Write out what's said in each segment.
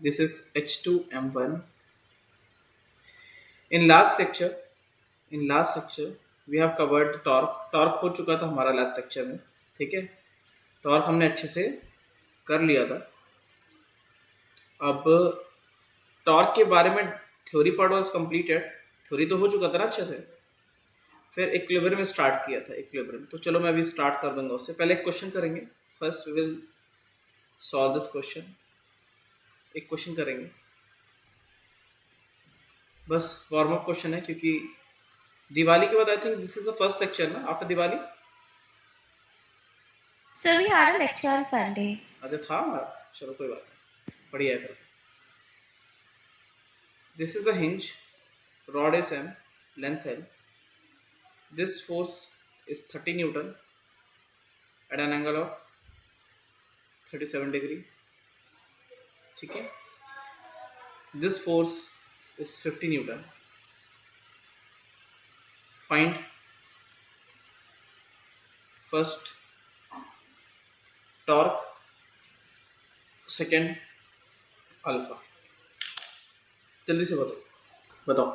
This is H2M1. In last lecture, in last lecture, we have covered the torque. Torque हो चुका था हमारा last lecture में, ठीक है. टॉर्क हमने अच्छे से कर लिया था. अब टॉर्क के बारे में theory part was completed. Theory तो हो चुका था ना अच्छे से. फिर इक्विलिब्रियम में स्टार्ट किया था इक्विलिब्रियम. तो चलो मैं अभी स्टार्ट कर दूंगा. उससे पहले एक क्वेश्चन करेंगे. First we will solve this question. एक क्वेश्चन करेंगे, बस वार्म अप क्वेश्चन है, क्योंकि दिवाली के बाद I think this is the first lecture ना after Diwali. So we had a lecture on Sunday. अच्छा था हमारा. चलो कोई बात नहीं, बढ़िया है फिर. This is a hinge. Rod is M, length L. This force is 30 newton at an angle of 37 degree. ठीक है. This force is 50 newton. Find first torque, second alpha. जल्दी से बताओ बताओ.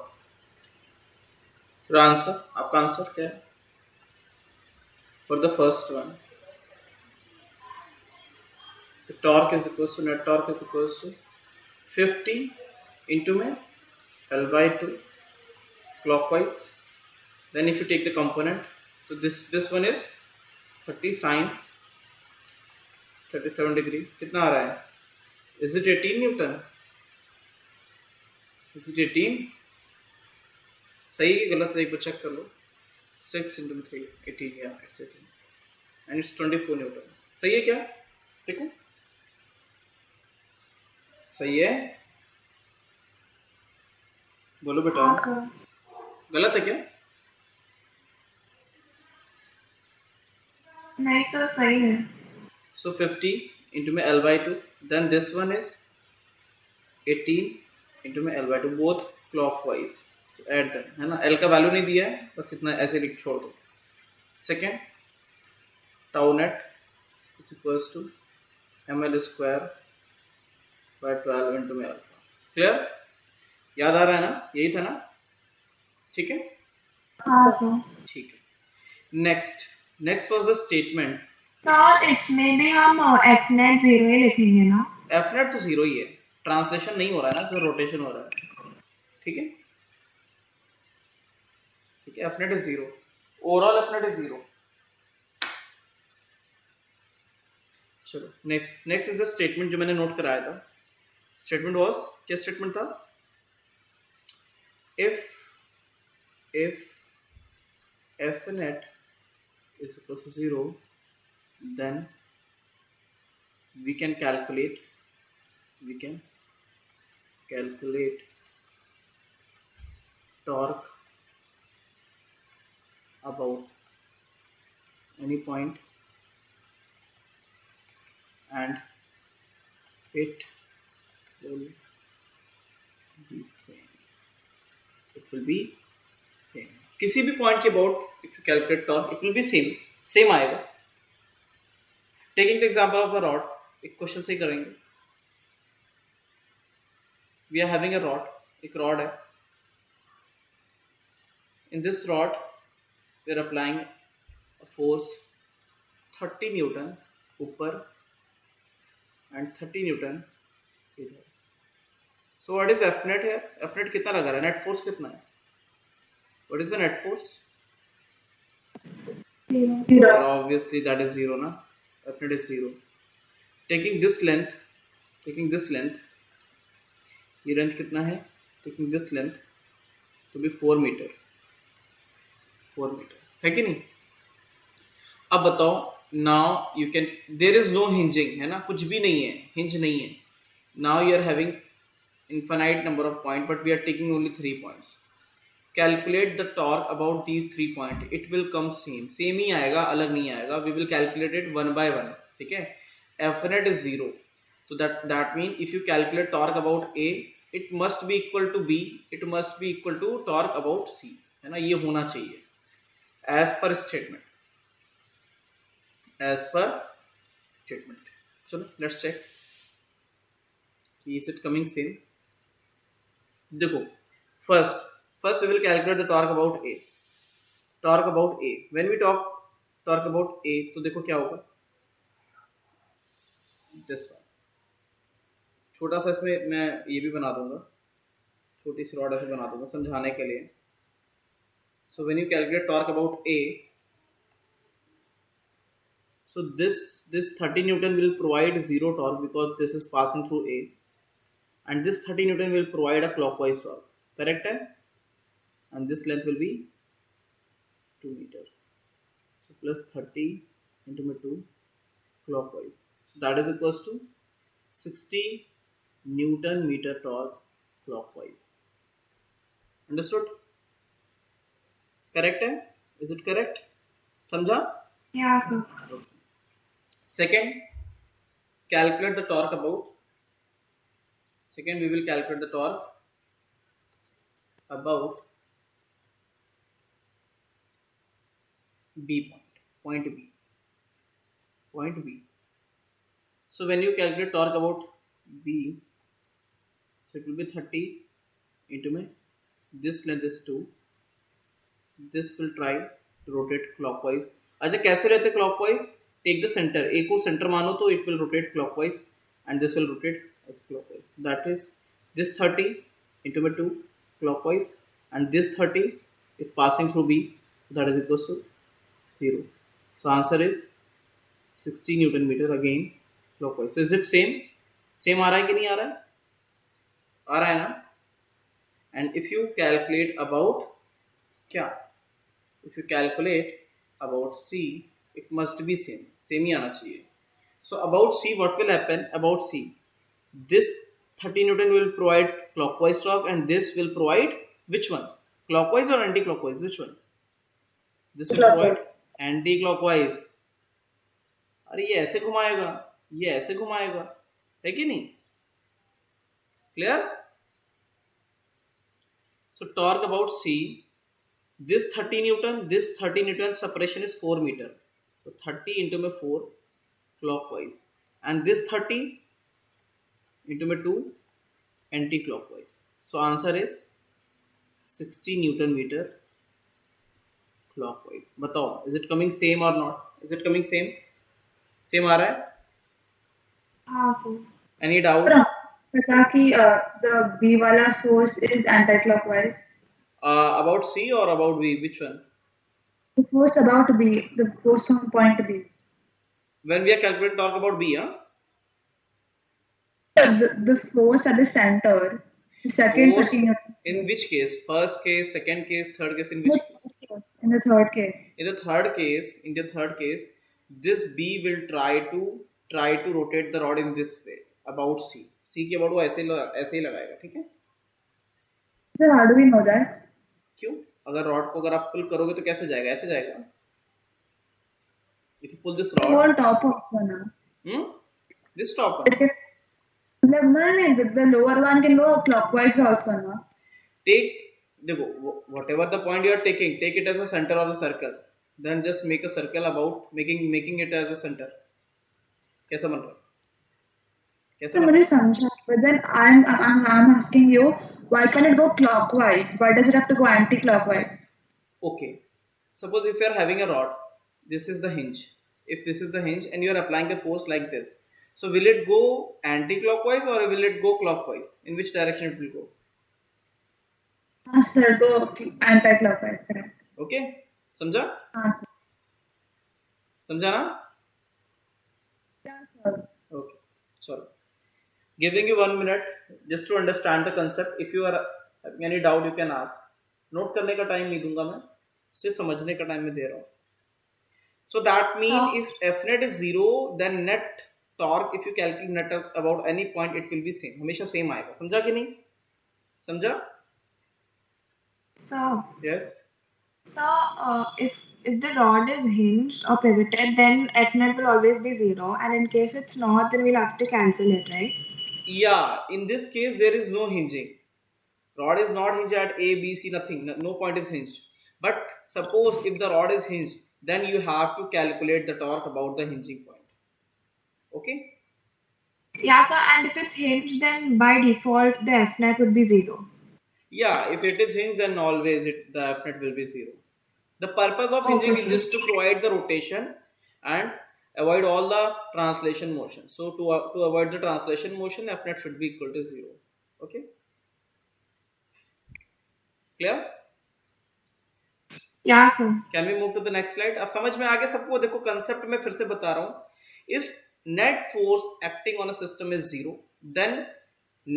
तो आंसर, आपका आंसर क्या है for the first one? The torque is equal to, net torque is equal to 50 into में L by 2 clockwise. Then if you take the component, so this one is 30 sin 37 degree. कितना आ रहा है? Is it 18 Newton? Is it 18? सही है कि गलत है, एक बार चेक कर लो. 6 into 3 18, yeah it's 18 and it's 24 Newton. सही है क्या? देखो सही है, बोलो बेटा. गलत है क्या? नहीं सर, सही है. So 50 into में L by 2, then this one is 18 into में L by 2, both clockwise. तो add them, है ना. L का वैल्यू नहीं दिया है, बस इतना ऐसे लिख छोड़ दो. Second, tau net is equals to ml square by 12 into में अल्फा. क्लियर? याद आ रहा है ना? यही था ना? ठीक है. हाँ सर. ठीक है. Next was the statement. Sir इसमें भी हम एफ नेट 0 ही लिखेंगे ना? एफ नेट तो 0 ही है. ट्रांसलेशन नहीं हो रहा है ना, सिर्फ रोटेशन हो रहा है. ठीक है. ठीक है. F net is 0. Overall F net is 0. चलो नेक्स्ट इज द स्टेटमेंट जो मैंने नोट कराया था. स्टेटमेंट वाज, क्या स्टेटमेंट था? If F net is equal to 0, then we can calculate torque about any point, and it will be same. किसी भी point के about if you calculate torque, it will be same आएगा. Taking the example of a rod, एक question से ही करेंगे. We are having a rod, एक rod है. In this rod we are applying force 30 newton ऊपर and 30 newton इधर. So what is F net है? एफ नेट कितना लगा रहा है? नेट फोर्स कितना है? What is the net force? 0. Obviously that is 0 na. F net is 0. Taking this length, ये लेंथ कितना है? Taking this length to be 4 metre है कि नहीं? अब बताओ. Now you can, there is no hinging, है ना, कुछ भी नहीं है, hinge नहीं है. Now you are having infinite number of points, but we are taking only 3 points. Calculate the torque about these 3 points. It will come same ही आएगा, अलग नहीं आएगा. We will calculate it one by one. ठीक है. F net is 0, so that means if you calculate torque about A, it must be equal to B, it must be equal to torque about C, है ना. ये होना चाहिए as per statement. चलो let's check. Is it coming same? देखो, first we will calculate the torque about A. Torque about A. When we talk torque about A, तो देखो क्या होगा, this one. छोटा सा इसमें मैं ये भी बना दूंगा, छोटी सी रॉड ऐसे बना दूंगा समझाने के लिए. So when you calculate torque about A, so this 30 Newton will provide zero torque because this is passing through A, and this 30 Newton will provide a clockwise torque. Correct है? And this length will be 2 meter. So plus 30 into 2 clockwise. So that is equals to 60 Newton meter torque clockwise. Understood? Correct है? Is it correct? समझा? Yeah, sir. Okay. Second, calculate the torque about. Second, we will calculate the torque about B point B. Point B. So when you calculate torque about B, so it will be 30 into में this length is 2. This will try to rotate clockwise. अच्छा कैसे रहते clockwise? Take the center. A को center मानो तो it will rotate clockwise and this will rotate as clockwise. So that is this 30 into में 2 clockwise and this 30 is passing through B. So that is equals to 0. So answer is 60 Newton meter again clockwise. So is it same? Same आ रहा है कि नहीं आ रहा है? आ रहा है ना? And if you calculate about क्या? If you calculate about C, it must be same. Same ही आना चाहिए. So about C, what will happen? About C, this 30 Newton will provide clockwise torque and this will provide which one? Clockwise or anti-clockwise? Which one? This will provide anti-clockwise. अरे ये ऐसे घुमाएगा, ये ऐसे घुमाएगा, है कि नहीं? Clear? So torque about C, this 30 Newton separation is 4 meter. So 30 into में 4 clockwise and this 30 into में 2 anti-clockwise. So answer is 60 Newton meter clockwise. बताओ, is it coming same or not? Is it coming same? Same आ रहा है? हाँ sir. Any doubt? पता कि the B वाला force is anti-clockwise. About C or about B? Which one? The force about B, the force on point B. When we are calculating talk about B, huh? The force at the center, the second Force 30 Newton. in which case? First case, second case, third case. In which case? In the third case. In the third case, this B will try to rotate the rod in this way about C. C के about वो ऐसे ही लगाएगा, ठीक है? So how do we know that? क्यों? अगर rod को अगर आप पुल करोगे तो कैसे जाएगा? ऐसे जाएगा. If you pull this The rod, whole top also na. this top one. It can, the lower one can go clockwise also na. देखो, whatever the point you are taking, take it as a center of the circle. Then just make a circle about making it as a center. कैसा बन रहा है? कैसा So बन रहा मुझे है? समझा. But then I'm asking you, why can't it go clockwise? Why does it have to go anti-clockwise? Okay. Suppose if you are having a rod, this is the hinge. If this is the hinge and you are applying the force like this, so will it go anti-clockwise or will it go clockwise? In which direction it will go? Sir, go anti-clockwise, correct? Okay? समझा? Sir. समझा ना? Yeah, sir. Okay. Sorry. Giving you 1 minute just to understand the concept. If you are having any doubt, you can ask. Note करने का time नहीं दूंगा मैं, सिर्फ समझने का टाइम मैं दे रहा हूँ. So that means if F net is 0, then net torque, if you calculate net about any point, it will be same. हमेशा same आएगा. समझा कि नहीं? समझा? So, Yes. So, if the rod is hinged or pivoted, then F net will always be 0, and in case it's not, then we'll have to calculate, right? Yeah. In this case, there is no hinging. Rod is not hinged at A, B, C. Nothing. No point is hinged. But suppose if the rod is hinged, then you have to calculate the torque about the hinging point. Okay. Yeah, sir. And if it's hinged, then by default the f net would be 0. Yeah, if it is hinged, then always the f net will be 0. The purpose of Okay, hinging is sir. just to provide the rotation and avoid all the translation motion. So to avoid the translation motion, f net should be equal to 0. Okay, clear? Yeah, sir. Can we move to the next slide? अब समझ में आ गया सबको? देखो concept मैं फिर से बता रहा हूं. If net force acting on a system is 0, then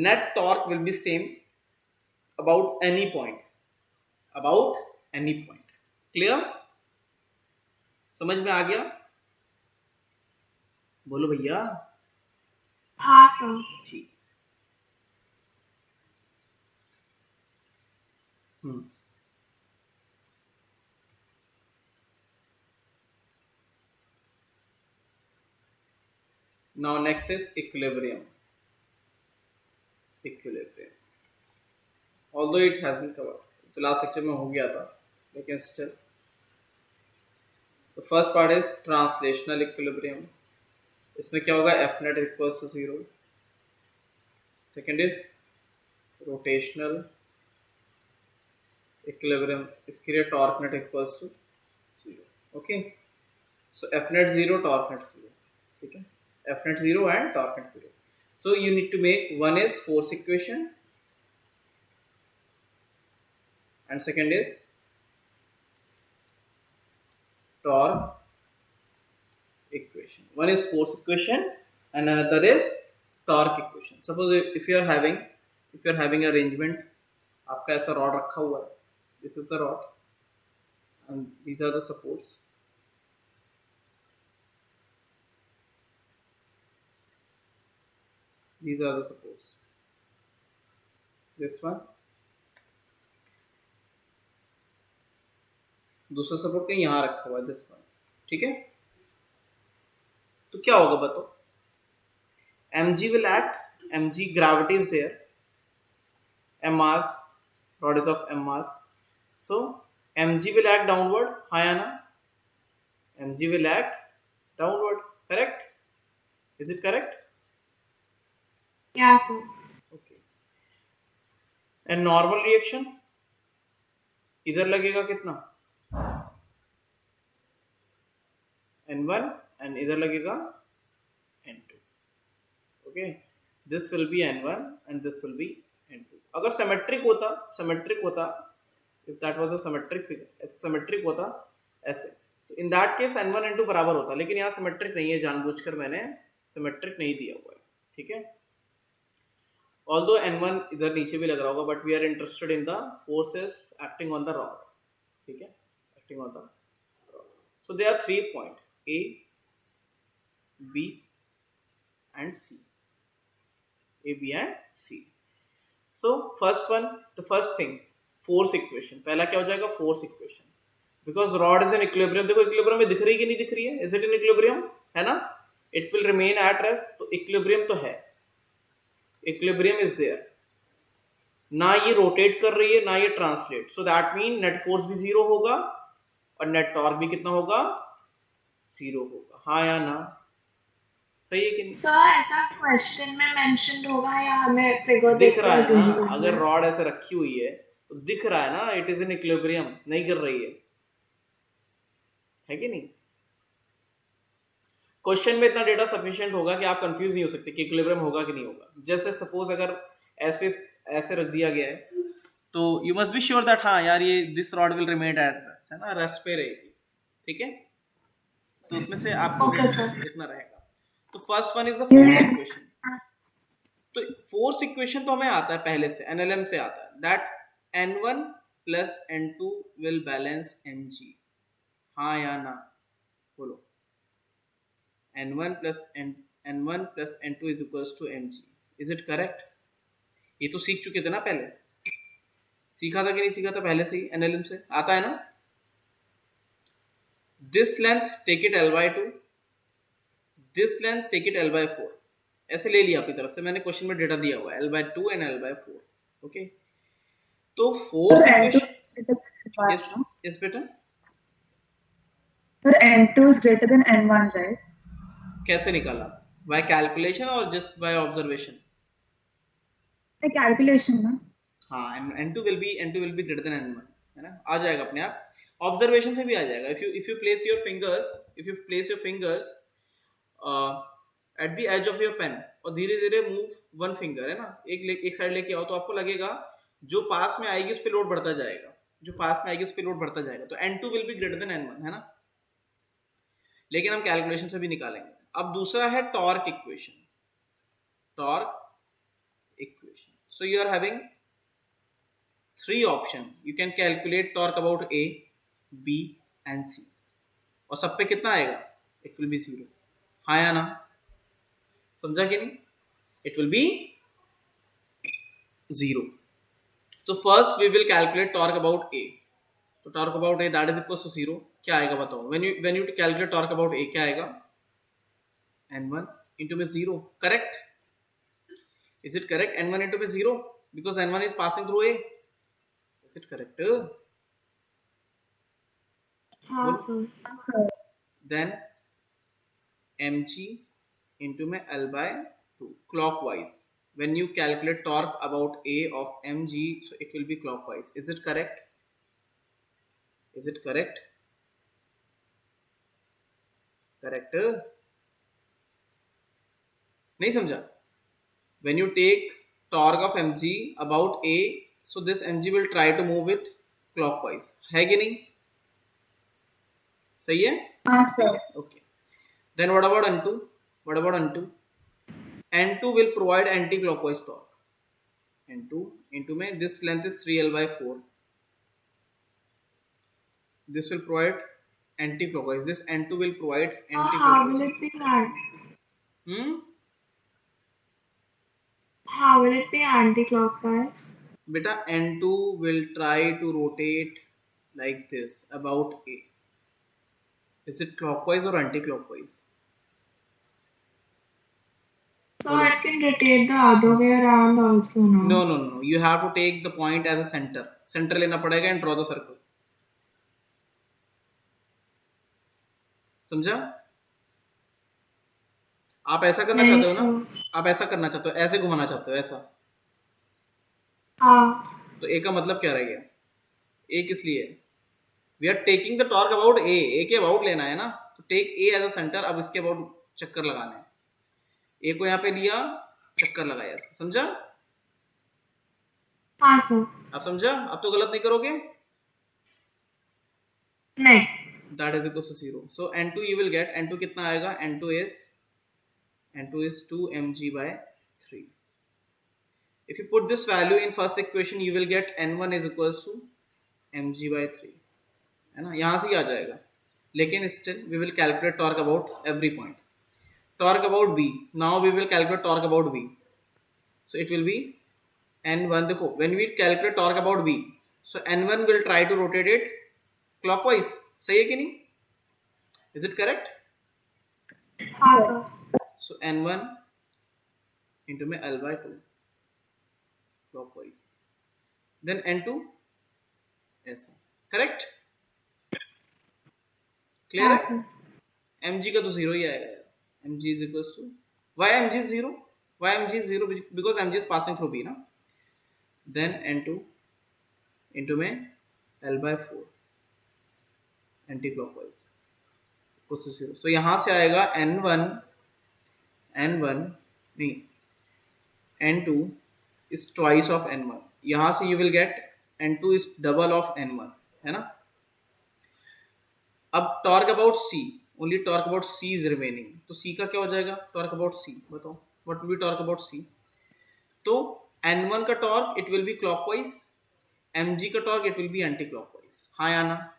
net torque will be same about any point. About any point. Clear? समझ में आ गया? बोलो भैया. हाँ सर. ठीक. Now next is equilibrium. Equilibrium. Although it has been covered, तो last section में हो गया था, लेकिन still the first part is translational equilibrium. इसमें क्या होगा? F net equals to 0. Second is rotational equilibrium. इसके लिए torque net equals to 0. Okay. So F net 0, torque net 0. ठीक है? F net 0 and torque net 0. So you need to make one is force equation and second is torque equation. One is force equation and another is torque equation. Suppose if you are having arrangement, आपका ऐसा rod रखा हुआ है. This is the rod and these are the supports. These are the supports. This one. दूसरा support कहीं यहाँ रखा हुआ है. This one. ठीक है? तो क्या होगा बताओ? mg will act. mg, gravity is there. m mass, rod is of m mass. So mg will act downward. हाँ या ना? mg will act downward. Correct? Is it correct? Yeah, sir. Okay. And normal reaction इधर लगेगा कितना? n1 and इधर लगेगा n2. Okay, this will be n1 and this will be n2. अगर symmetric होता, if that was a symmetric figure, symmetric होता ऐसे, तो in that case n1 n2 बराबर होता. लेकिन यहाँ symmetric नहीं है, जानबूझकर मैंने symmetric नहीं दिया हुआ है. ठीक है? Although n1 इधर नीचे भी लग रहा होगा, but we are interested in the forces acting on the rod. ठीक है? Acting on the rod. So there are 3 points: A, B and C. A, B and C. So first one, the first thing, force equation. पहला क्या हो जाएगा? Force equation. Because rod is in equilibrium. देखो equilibrium में दिख रही है कि नहीं दिख रही है? Is it in equilibrium? है ना? It will remain at rest. तो equilibrium तो है. Equilibrium is there. ना ये रोटेट कर रही है ना ये translate. So that mean net force भी 0 होगा और नेट टॉर्क भी कितना होगा? 0 होगा. हाँ या ना? सही है कि नहीं? सर ऐसा क्वेश्चन में मेंशन्ड होगा या हमें फिगर दिख देख रहा कर है ना? अगर रॉड ऐसे रखी हुई है तो दिख रहा है ना, इट इज इन इक्विलिब्रियम. नहीं कर रही है कि नहीं? क्वेश्चन में इतना डेटा सफिशिएंट होगा कि आप कंफ्यूज नहीं हो सकते कि इक्विलिब्रियम होगा कि नहीं होगा. जैसे सपोज अगर ऐसे रख दिया गया है तो you must be sure that हाँ यार ये this rod will remain at rest, है ना? रेस्ट पे रहेगी. ठीक है? तो उसमें से आपको कितना रहेगा. तो first one is the force equation. तो फोर्स इक्वेशन तो हमें आता है पहले से, एनएलएम से आता है, that n1 plus n2 will balance mg. हाँ या ना? बोलो. n1 plus n2 is equals to mg. Is it correct? ये तो सीख चुके थे ना पहले. सीखा था कि नहीं सीखा था पहले से ही? एनएलएम से आता है ना. This length take it l/2, this length take it l/4. ऐसे ले लिया अपनी तरफ से. मैंने क्वेश्चन में डेटा दिया हुआ है l/2 एंड l/4. ओके. तो फोर्स इक्वेशन इस बेटा Sir, N2 is greater than N1, right? कैसे निकाला? by calculation or just by observation? The calculation, ना? हाँ, n2 will be greater than n1, है ना, आ जाएगा अपने आप, ऑब्जर्वेशन से भी आ जाएगा. If you place your fingers, if you place your fingers at the edge of your pen और धीरे धीरे मूव वन फिंगर, है ना, एक साइड लेके आओ, तो आपको लगेगा जो पास में आएगी उस पर लोड बढ़ता जाएगा, जो पास में आएगी उस पर लोड बढ़ता जाएगा, तो n2 will be greater than n1, है ना. लेकिन हम कैलकुलेशन से भी निकालेंगे. अब दूसरा है torque equation. Torque equation, so you are having three option. You can calculate torque about A, B and C, और सब पे कितना आएगा? It will be zero. हाँ या ना? समझा कि नहीं? It will be zero. तो first we will calculate torque about A. तो torque about A that is equal to zero. क्या आएगा बताओ? When you calculate torque about A, क्या आएगा? n1 into में zero. Correct? Is it correct? n1 into में zero because n1 is passing through a. Is it correct? हाँ sir. Then mg into में l by 2 clockwise. When you calculate torque about a of mg, so it will be clockwise. Is it correct? Is it correct? Correct? नहीं समझा? When you take torque of mg about a, so this mg will try to move it clockwise. है कि नहीं? सही है? हाँ sir. Okay. Then what about n2? What about n2? n2 will provide anti-clockwise torque. n2 into में this length is 3l by 4. This will provide anti-clockwise. This n2 will provide How will anti-clockwise. it be that? Hmm? How will it be anti-clockwise? Beta, n2 will try to rotate like this about a. Is it clockwise or anti-clockwise? So it can rotate the other way around also, no? No, no, no. You have to take the point as a center. Center लेना पड़ेगा and draw the circle. समझा? आप ऐसा करना नहीं चाहते हो ना? सर. आप ऐसा करना चाहते हो, ऐसे घुमाना चाहते हो, ऐसा. हाँ. तो ए का मतलब क्या रह गया? ए किस लिए? We are taking the torque about A. A के अबाउट लेना है ना, तो take A as a centre. अब इसके अबाउट चक्कर लगाना है. ए को यहाँ पे लिया, चक्कर लगाया, समझा? हाँ सर. आप समझा? अब तो गलत नहीं करोगे? नहीं. That is equal to zero. So n2 you will get, n2 कितना आएगा? n2 is 2 mg by 3. If you put this value in first equation, you will get n1 is equals to mg by 3, है ना, यहाँ से ही आ जाएगा. लेकिन still we will calculate torque about every point. Torque about b. Now we will calculate torque about b. So it will be n1. देखो, when we calculate torque about b, so n1 will try to rotate it clockwise. सही है कि नहीं? Is it correct? हाँ sir. So n1 into में l by 2 clockwise. Then n2 ऐसा. Correct? Clear हाँ है? सर. mg का तो जीरो ही आएगा. mg is equals to, why mg is zero? Why mg is zero? Because mg is passing through b, ना. Then n2 into में l by 4 anti clockwise equals to zero. तो यहाँ से आएगा n1 नहीं, n2 is twice of n1. यहाँ से you will get n2 is double of n1, है ना. अब torque about c, only torque about c is remaining. तो c का क्या हो जाएगा? टॉर्क अबाउट c बताओ, what will be torque about c? तो n1 का torque it will B clockwise, mg का torque it will B anti clockwise. हाँ या ना?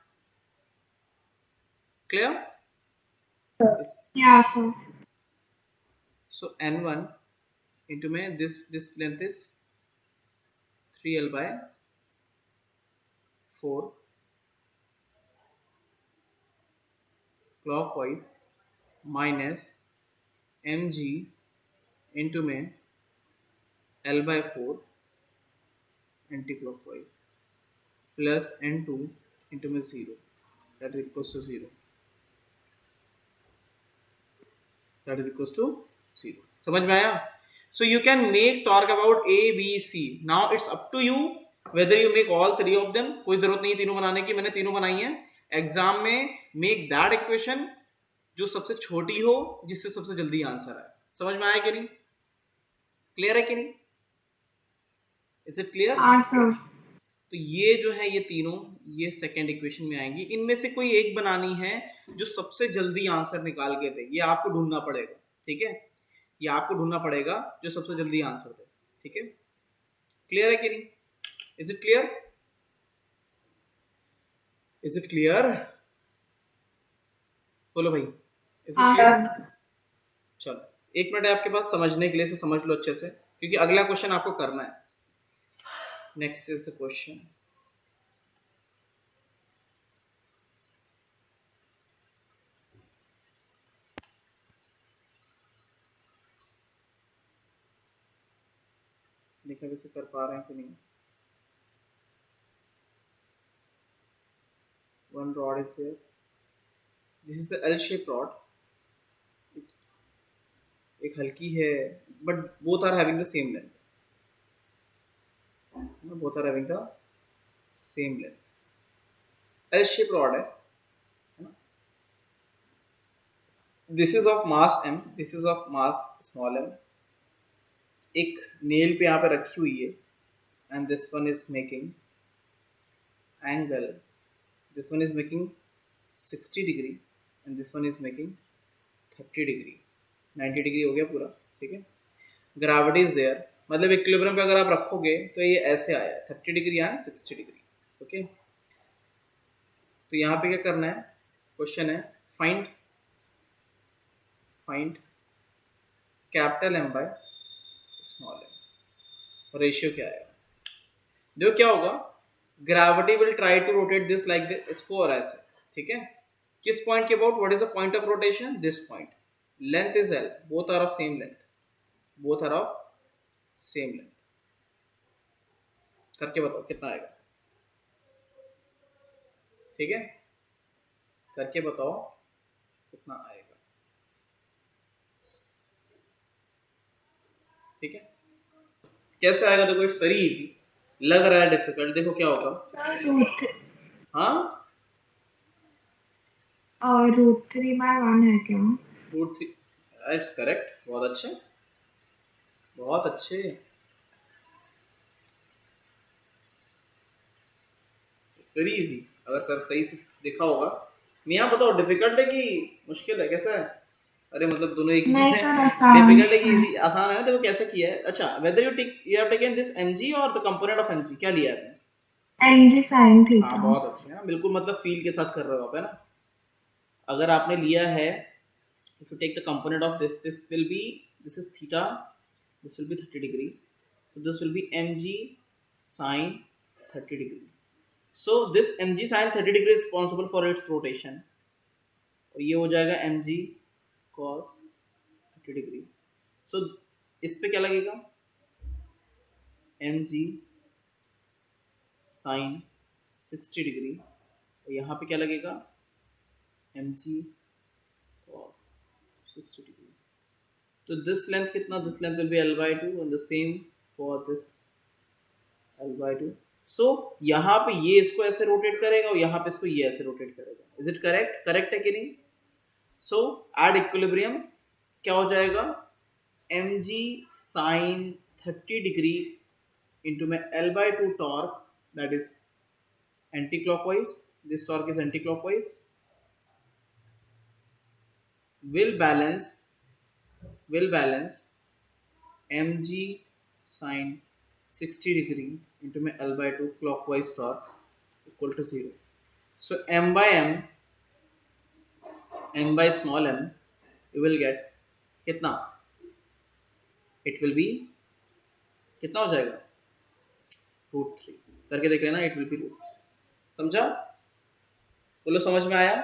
Clear? Yeah sir. So n1 into में this length is 3l by 4 clockwise minus mg into में l by 4 anti-clockwise plus n2 into में 0, that is equals to 0. That is equals to 0. समझ में आया? So you can make torque about A, B, C. Now it's up to you whether you make all three of them. कोई जरूरत नहीं है तीनों बनाने की, मैंने तीनों बनाई है. एग्जाम में मेक दैट इक्वेशन जो सबसे छोटी हो, जिससे सबसे जल्दी आंसर आए. समझ में आया कि नहीं? क्लियर है कि नहीं? Is it clear? हाँ सर. तो ये जो है ये तीनों ये सेकेंड इक्वेशन में आएंगी. इनमें से कोई एक बनानी है जो सबसे जल्दी आंसर निकाल के दे. ये आपको ढूंढना पड़ेगा. ठीक है, ये आपको ढूंढना पड़ेगा जो सबसे जल्दी आंसर दे. ठीक है, क्लियर है कि नहीं? Is it clear? Is it clear? बोलो भाई, इज इट हाँ क्लियर? सर. चलो, एक मिनट है आपके पास समझने के लिए, से समझ लो अच्छे से, क्योंकि अगला क्वेश्चन आपको करना है. Next is the question. देखा वैसे कर पा रहे हैं कि नहीं. One rod is there. This is the L-shaped rod. एक हल्की है, but both are having the same length. Both are having the same length. L-shaped rod है. This is of mass m. This is of mass small m. एक nail पे यहाँ पे रखी हुई है, and this one is making angle. This one is making 60 degree, and this one is making 30 degree. 90 degree हो गया पूरा. ठीक है, ग्रेविटी इज देयर, मतलब इक्विलिब्रियम पे अगर आप रखोगे तो ये ऐसे आया 30 डिग्री एंड 60 डिग्री. ओके, तो यहाँ पे क्या करना है? क्वेश्चन है find capital M by small M. Ratio क्या आएगा? देखो क्या होगा, gravity will try to rotate this like this, और ऐसे. ठीक है, किस पॉइंट के about? What is the point of rotation? This point. Length is L, both are of same length. Both are of same length. करके बताओ कितना आएगा. ठीक है, करके बताओ कितना आएगा. ठीक है, कैसे आएगा? देखो इट्स वेरी इजी. लग रहा है डिफिकल्ट, देखो क्या होगा. हाँ, √3/1 है क्या? √3. It's correct. बहुत अच्छे, बहुत अच्छे. It's very easy. अगर कर सही से देखा होगा. मैं यहाँ बताओ डिफिकल्ट है कि मुश्किल है, कैसा है? अरे मतलब दोनों एक ही नहीं चीज है. सर, आसान डिफिकल्ट है कि है. easy? आसान है ना. देखो कैसे किया है. अच्छा, whether you have taken this mg और द कंपोनेंट ऑफ mg, क्या लिया है? mg sin हाँ, थीटा. बहुत अच्छे हैं, बिल्कुल मतलब फील के साथ कर रहे हो आप, है ना. अगर आपने लिया है, if you take the component of this will be, this is theta, this will be 30 degree, so this will be mg sin 30 degree. So this mg sin 30 degree is responsible for its rotation, और ये हो जाएगा mg cos 30 degree. So इस पे क्या लगेगा? mg sin 60 degree, और यहाँ पे क्या लगेगा? mg cos 60 degree. तो दिस लेंथ कितना? This length will be l/2 and the same for this l/2. सो यहाँ पे ये इसको ऐसे रोटेट करेगा और यहाँ पे इसको ये ऐसे रोटेट करेगा. Is it correct? करेक्ट है कि नहीं? सो एट इक्विलिब्रियम क्या हो जाएगा? mg sin 30 डिग्री इंटू में l/2 torque, that is anti clockwise. This torque is anti clockwise, will balance mg sin 60 degree into my l/2 clockwise torque equal to 0. So m by small m, you will get कितना? It will be कितना हो जाएगा? √3. करके देख लेना. It will be √3. समझा? बोलो समझ में आया?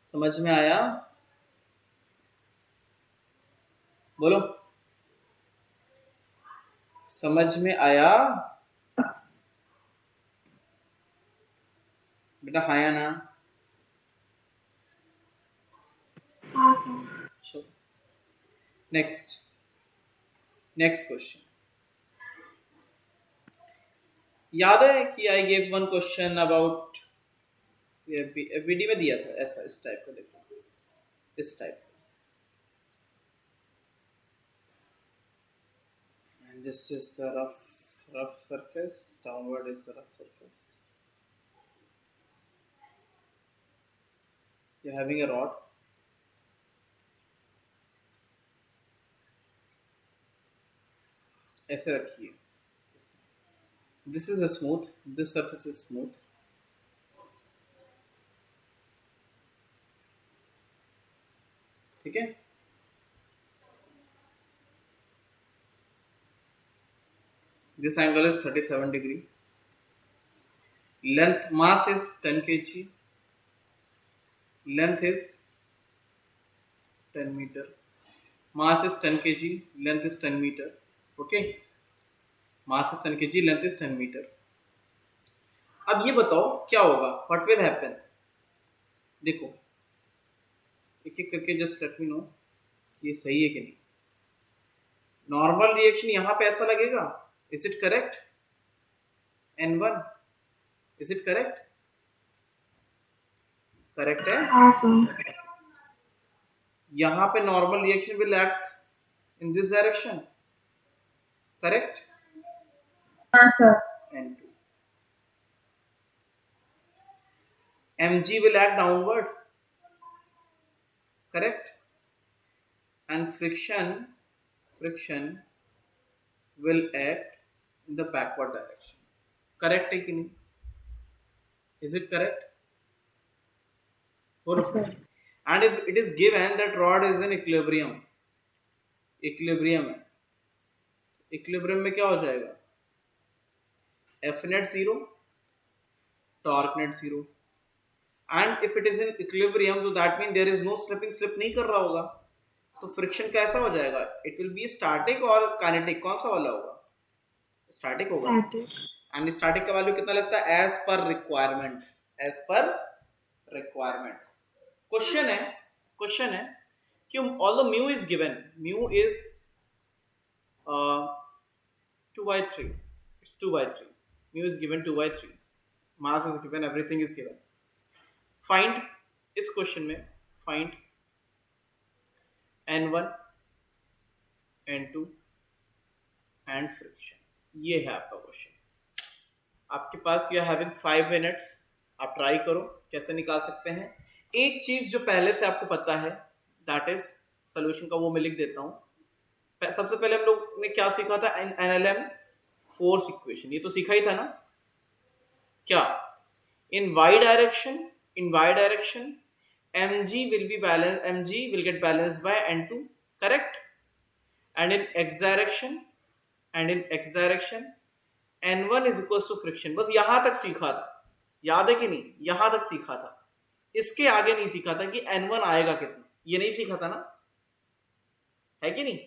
समझ में आया? बोलो समझ में आया? बेटा हाँ या ना? हाँ सर. नेक्स्ट नेक्स्ट क्वेश्चन, याद है कि I gave one question about, video में दिया था ऐसा, इस टाइप का, देखो इस type, and this is the rough surface, downward is the rough surface. You're having a rod, ऐसे रखिए, this is a smooth, this surface is smooth, ठीक है। This angle is 37 degree. Length, mass is 10 kg. Length is 10 meter. Mass is 10 kg. Length is 10 meter. Okay. Mass is 10 kg. Length is 10 meter. अब ये बताओ क्या होगा? What will happen? देखो, एक एक करके जस्ट लेट मी नो ये सही है कि नहीं। नॉर्मल रिएक्शन यहाँ पे ऐसा लगेगा, is it correct? N1, is it correct? Correct है। हाँ सर। यहाँ पे normal reaction will act in this direction, correct? हाँ sir. N2, Mg will act downward, correct? And friction will act in the backward direction, correct है कि नहीं? Is it correct? Yes, sir. And if it is given that rod is in equilibrium है, equilibrium में क्या हो जाएगा? F net 0, torque net 0, and if it is in equilibrium so that means there is no slipping, slip नहीं कर रहा होगा, तो फ्रिक्शन कैसा हो जाएगा? इट विल बी स्टैटिक और काइनेटिक, कौन सा वाला होगा? स्टैटिक होगा। एंड स्टैटिक का वैल्यू कितना लगता है? As per requirement, as per requirement. Question है कि although mu is given, mu is 2/3, it's 2/3, mu is given 2/3, mass is given, everything is given. Find, इस क्वेश्चन में find N1, N2 and friction, ये है आपका क्वेश्चन। आपके पास you are having 5 minutes, आप ट्राई करो कैसे निकाल सकते हैं। एक चीज जो पहले से आपको पता है दैट इज सोल्यूशन का, वो मैं लिख देता हूं। सबसे पहले हम लोग ने क्या सीखा था? NLM फोर्स इक्वेशन, ये तो सीखा ही था ना क्या? In Y direction mg will be balanced, mg will get balanced by n2, correct? And in x direction n1 is equals to friction। बस यहां तक सीखा था, याद है कि नहीं? यहां तक सीखा था, इसके आगे नहीं सीखा था कि n1 आएगा कितना, ये नहीं सीखा था ना, है कि नहीं?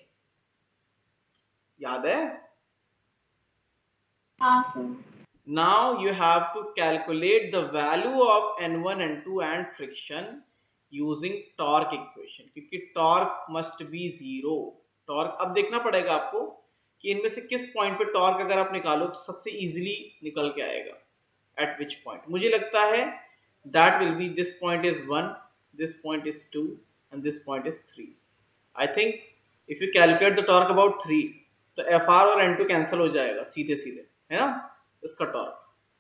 याद है? हाँ sir. Now you have to calculate the value of n1, n2 and friction using torque equation, क्योंकि टॉर्क मस्ट बी 0। टॉर्क अब देखना पड़ेगा आपको कि इनमें से किस पॉइंट पे टॉर्क अगर आप निकालो तो सबसे इजीली निकल के आएगा, एट विच पॉइंट। मुझे लगता है that will B this point is 1, this point is 2 and this point is 3। I think if you calculate the torque about 3 तो FR और N2 कैंसिल हो जाएगा सीधे सीधे, है ना, इसका टॉर्क,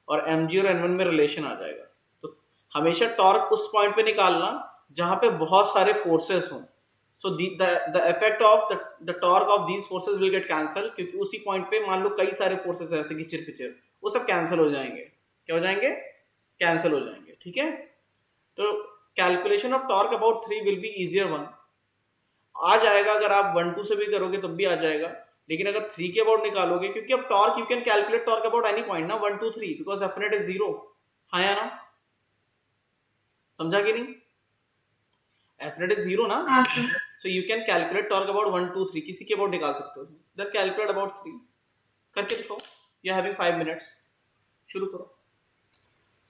और mg और n1 में रिलेशन आ जाएगा। तो हमेशा टॉर्क उस पॉइंट पे निकालना जहां पे बहुत सारे फोर्सेस हों, so the effect of the torque of these forces will get cancel, क्योंकि उसी पॉइंट पे मान लो कई सारे फोर्सेस ऐसे घिचर पिचर, वो सब कैंसिल हो जाएंगे। क्या हो जाएंगे? कैंसिल हो जाएंगे, ठीक है। तो calculation of torque about 3 will be easier one, आ जाएगा। अगर आप 1-2 से भी करोगे तब भी आ जाएगा, लेकिन अगर 3 के अबाउट निकालोगे, क्योंकि अब torque you can calculate torque about any point ना, 1 2 3, बिकॉज डेफिनेट इज 0। हाँ या ना, समझा कि नहीं? F net is 0 ना, so you can calculate torque about 1 2 3, किसी के अबाउट निकाल सकते हो, then calculate about 3 करके दिखाओ। you are having 5 minutes, शुरू करो,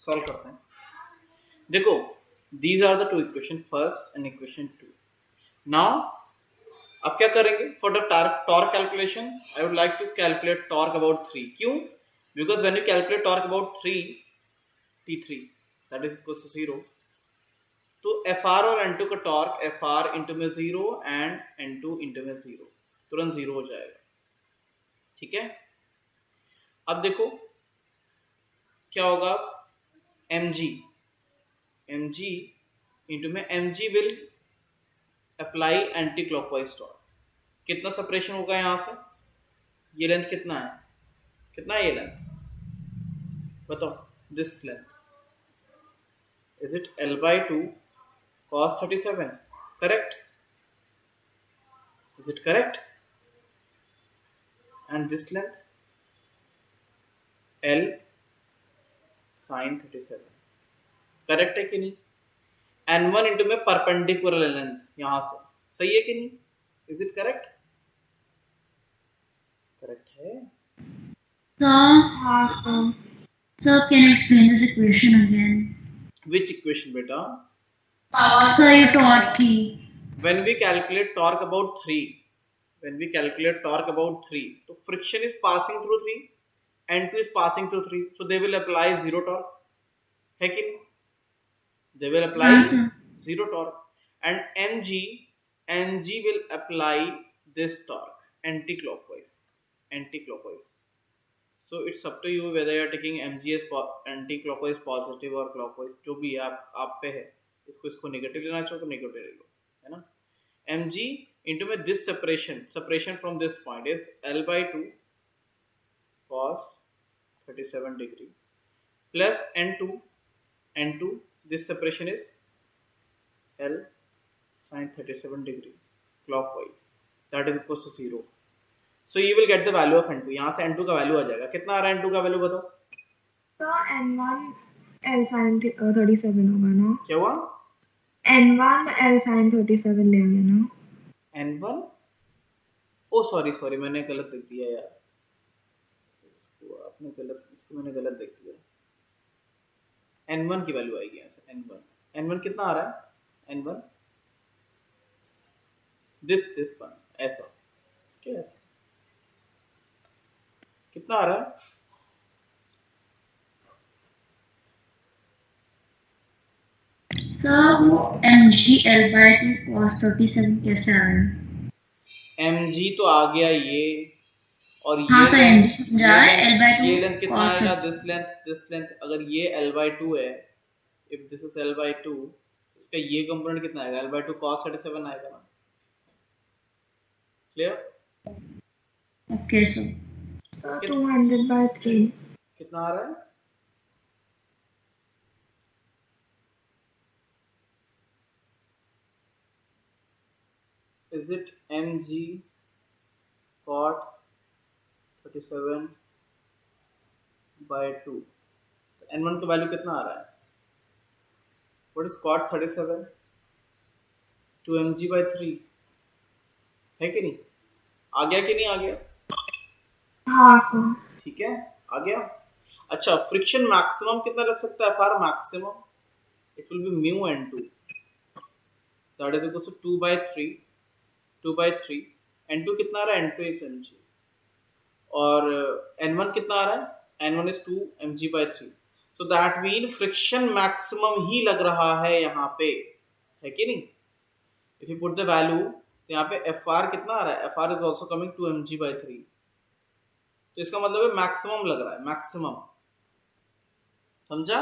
सॉल्व करते हैं। देखो, these are the two equation, first and equation 2। now अब क्या करेंगे for the torque calculation? I would like to calculate torque about 3. क्यों? Because when you calculate torque about 3 T3 that is equal to 0, तो Fr और N2 का torque Fr into में 0 and N2 into में 0 तुरंत 0 हो जाएगा. ठीक है. अब देखो क्या होगा. mg इंटू में mg will apply anti clockwise torque. कितना सेपरेशन होगा यहां से? ये लेंथ कितना है? कितना है ये लेंथ? बताओ. This length is it L/2 cos 37? Correct? Is it correct? And this length L sin 37. Correct है कि नहीं? N1 इंटू में परपेंडिकुलर लेंथ यहां से. सही है कि नहीं? Is it correct? करेक्ट है. Sir, sir, can you explain this equation again? Which equation बेटा? Sir, you taught ki. When we calculate torque about 3, so friction is passing through 3, N2 is passing through 3, so they will apply zero torque. है कि नहीं? They will apply zero torque, and mg will apply this torque anti-clockwise. So it's up to you whether you're taking mg as anti-clockwise positive or clockwise. जो भी है आप पे है. इसको नेगेटिव लेना चाहो तो नेगेटिव ले लो, है ना. mg into में this separation from this point is L/2 cos 37 degree plus N2 this separation is L sin 37 degree clockwise, that is equals to 0. So you will get the value of N2. यहाँ से N2 का value आ जाएगा. कितना आ रहा है N2 का value बताओ. तो N1 L sin 37 होगा ना? क्या हुआ? N1 L sin 37 लेंगे ना? N1 ओ सॉरी मैंने गलत लिख दिया यार. इसको मैंने गलत लिख दिया. N1 की वैल्यू आएगी यहाँ से. N1 कितना आ रहा है? N1 दिस वन ऐसा. ठीक है. ऐसा कितना आ रहा है? Sir, वो mg L/2 cos 37 कैसे आ रहा है? mg तो आ गया ये. और हाँ ये सर, mg समझा है. L/2 ये लेंथ कितना cos आएगा? दिस लेंथ अगर ये L/2 है, इफ दिस इज L/2, इसका ये कंपोनेंट कितना आएगा? L/2 cos 37 आएगा ना. क्लियर? Okay, sir. So 200/3. कितना आ रहा है? Is it mg cot 37 by 2? N1 का वैल्यू कितना आ रहा है? What is cot 37? 2mg by 3 है कि नहीं? आ गया कि नहीं आ गया? हाँ सर. ठीक है, आ गया. अच्छा, फ्रिक्शन मैक्सिमम कितना लग सकता है? Fr maximum it will be mu N2, that is equal to 2 by 3. N2 कितना आ रहा है? N2 is mg. और N1 कितना आ रहा है? N1 is 2 mg by 3. So that mean friction maximum ही लग रहा है यहाँ पे, है कि नहीं? If you put the value, तो यहाँ पे Fr कितना आ रहा है? Fr is also coming 2 mg by 3. तो इसका मतलब है मैक्सिमम लग रहा है. मैक्सिमम. समझा?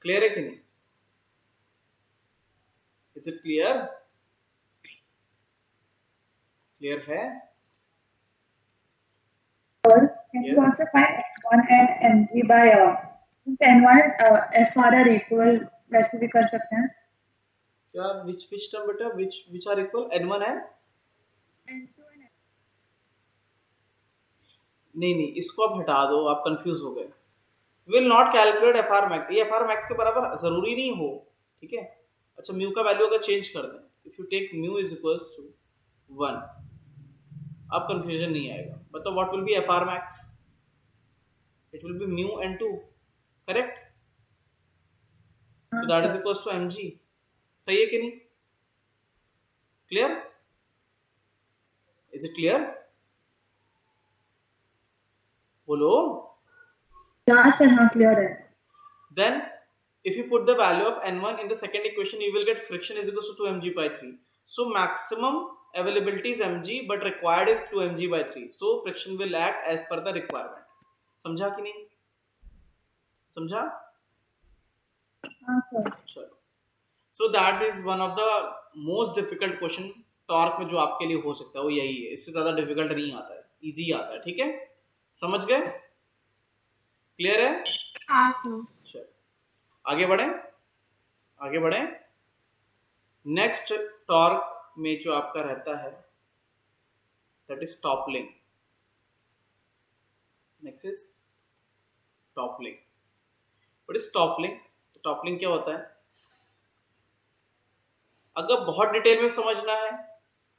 क्लियर है कि नहीं? Is it clear? क्लियर है? Can you also find N1 and mg by N1 and Fr are equal वैसे भी कर सकते हैं क्या? which term बेटा? which are equal? N1 and नहीं इसको आप हटा दो. आप कंफ्यूज हो गए. Will not calculate Fr max. ये Fr max के बराबर जरूरी नहीं हो. ठीक है. अच्छा, म्यू का वैल्यू अगर चेंज कर दें, if you take mu is equals to 1, अब कंफ्यूजन नहीं आएगा. बताओ what will be Fr max? It will be mu N2. Correct? So that is equals to mg. सही है कि नहीं? क्लियर? Is it clear? बोलो. हाँ सर, हाँ क्लियर है. Then if you put the value of n1 in the second equation, you will get friction is equal to 2 mg by 3. So maximum availability is mg but required is 2 mg by 3. So friction will act as per the requirement. समझा कि नहीं? समझा? हाँ sir. चलो. So that is one of the most difficult question torque में जो आपके लिए हो सकता है वो यही है. इससे ज्यादा डिफिकल्ट नहीं आता है, इजी आता है. ठीक है, समझ गए? क्लियर है? हाँ सर. चलो आगे बढ़े. आगे बढ़े. नेक्स्ट टॉर्क में जो आपका रहता है that is toppling. Next is toppling. What is toppling? तो टॉपलिंग क्या होता है? अगर बहुत डिटेल में समझना है,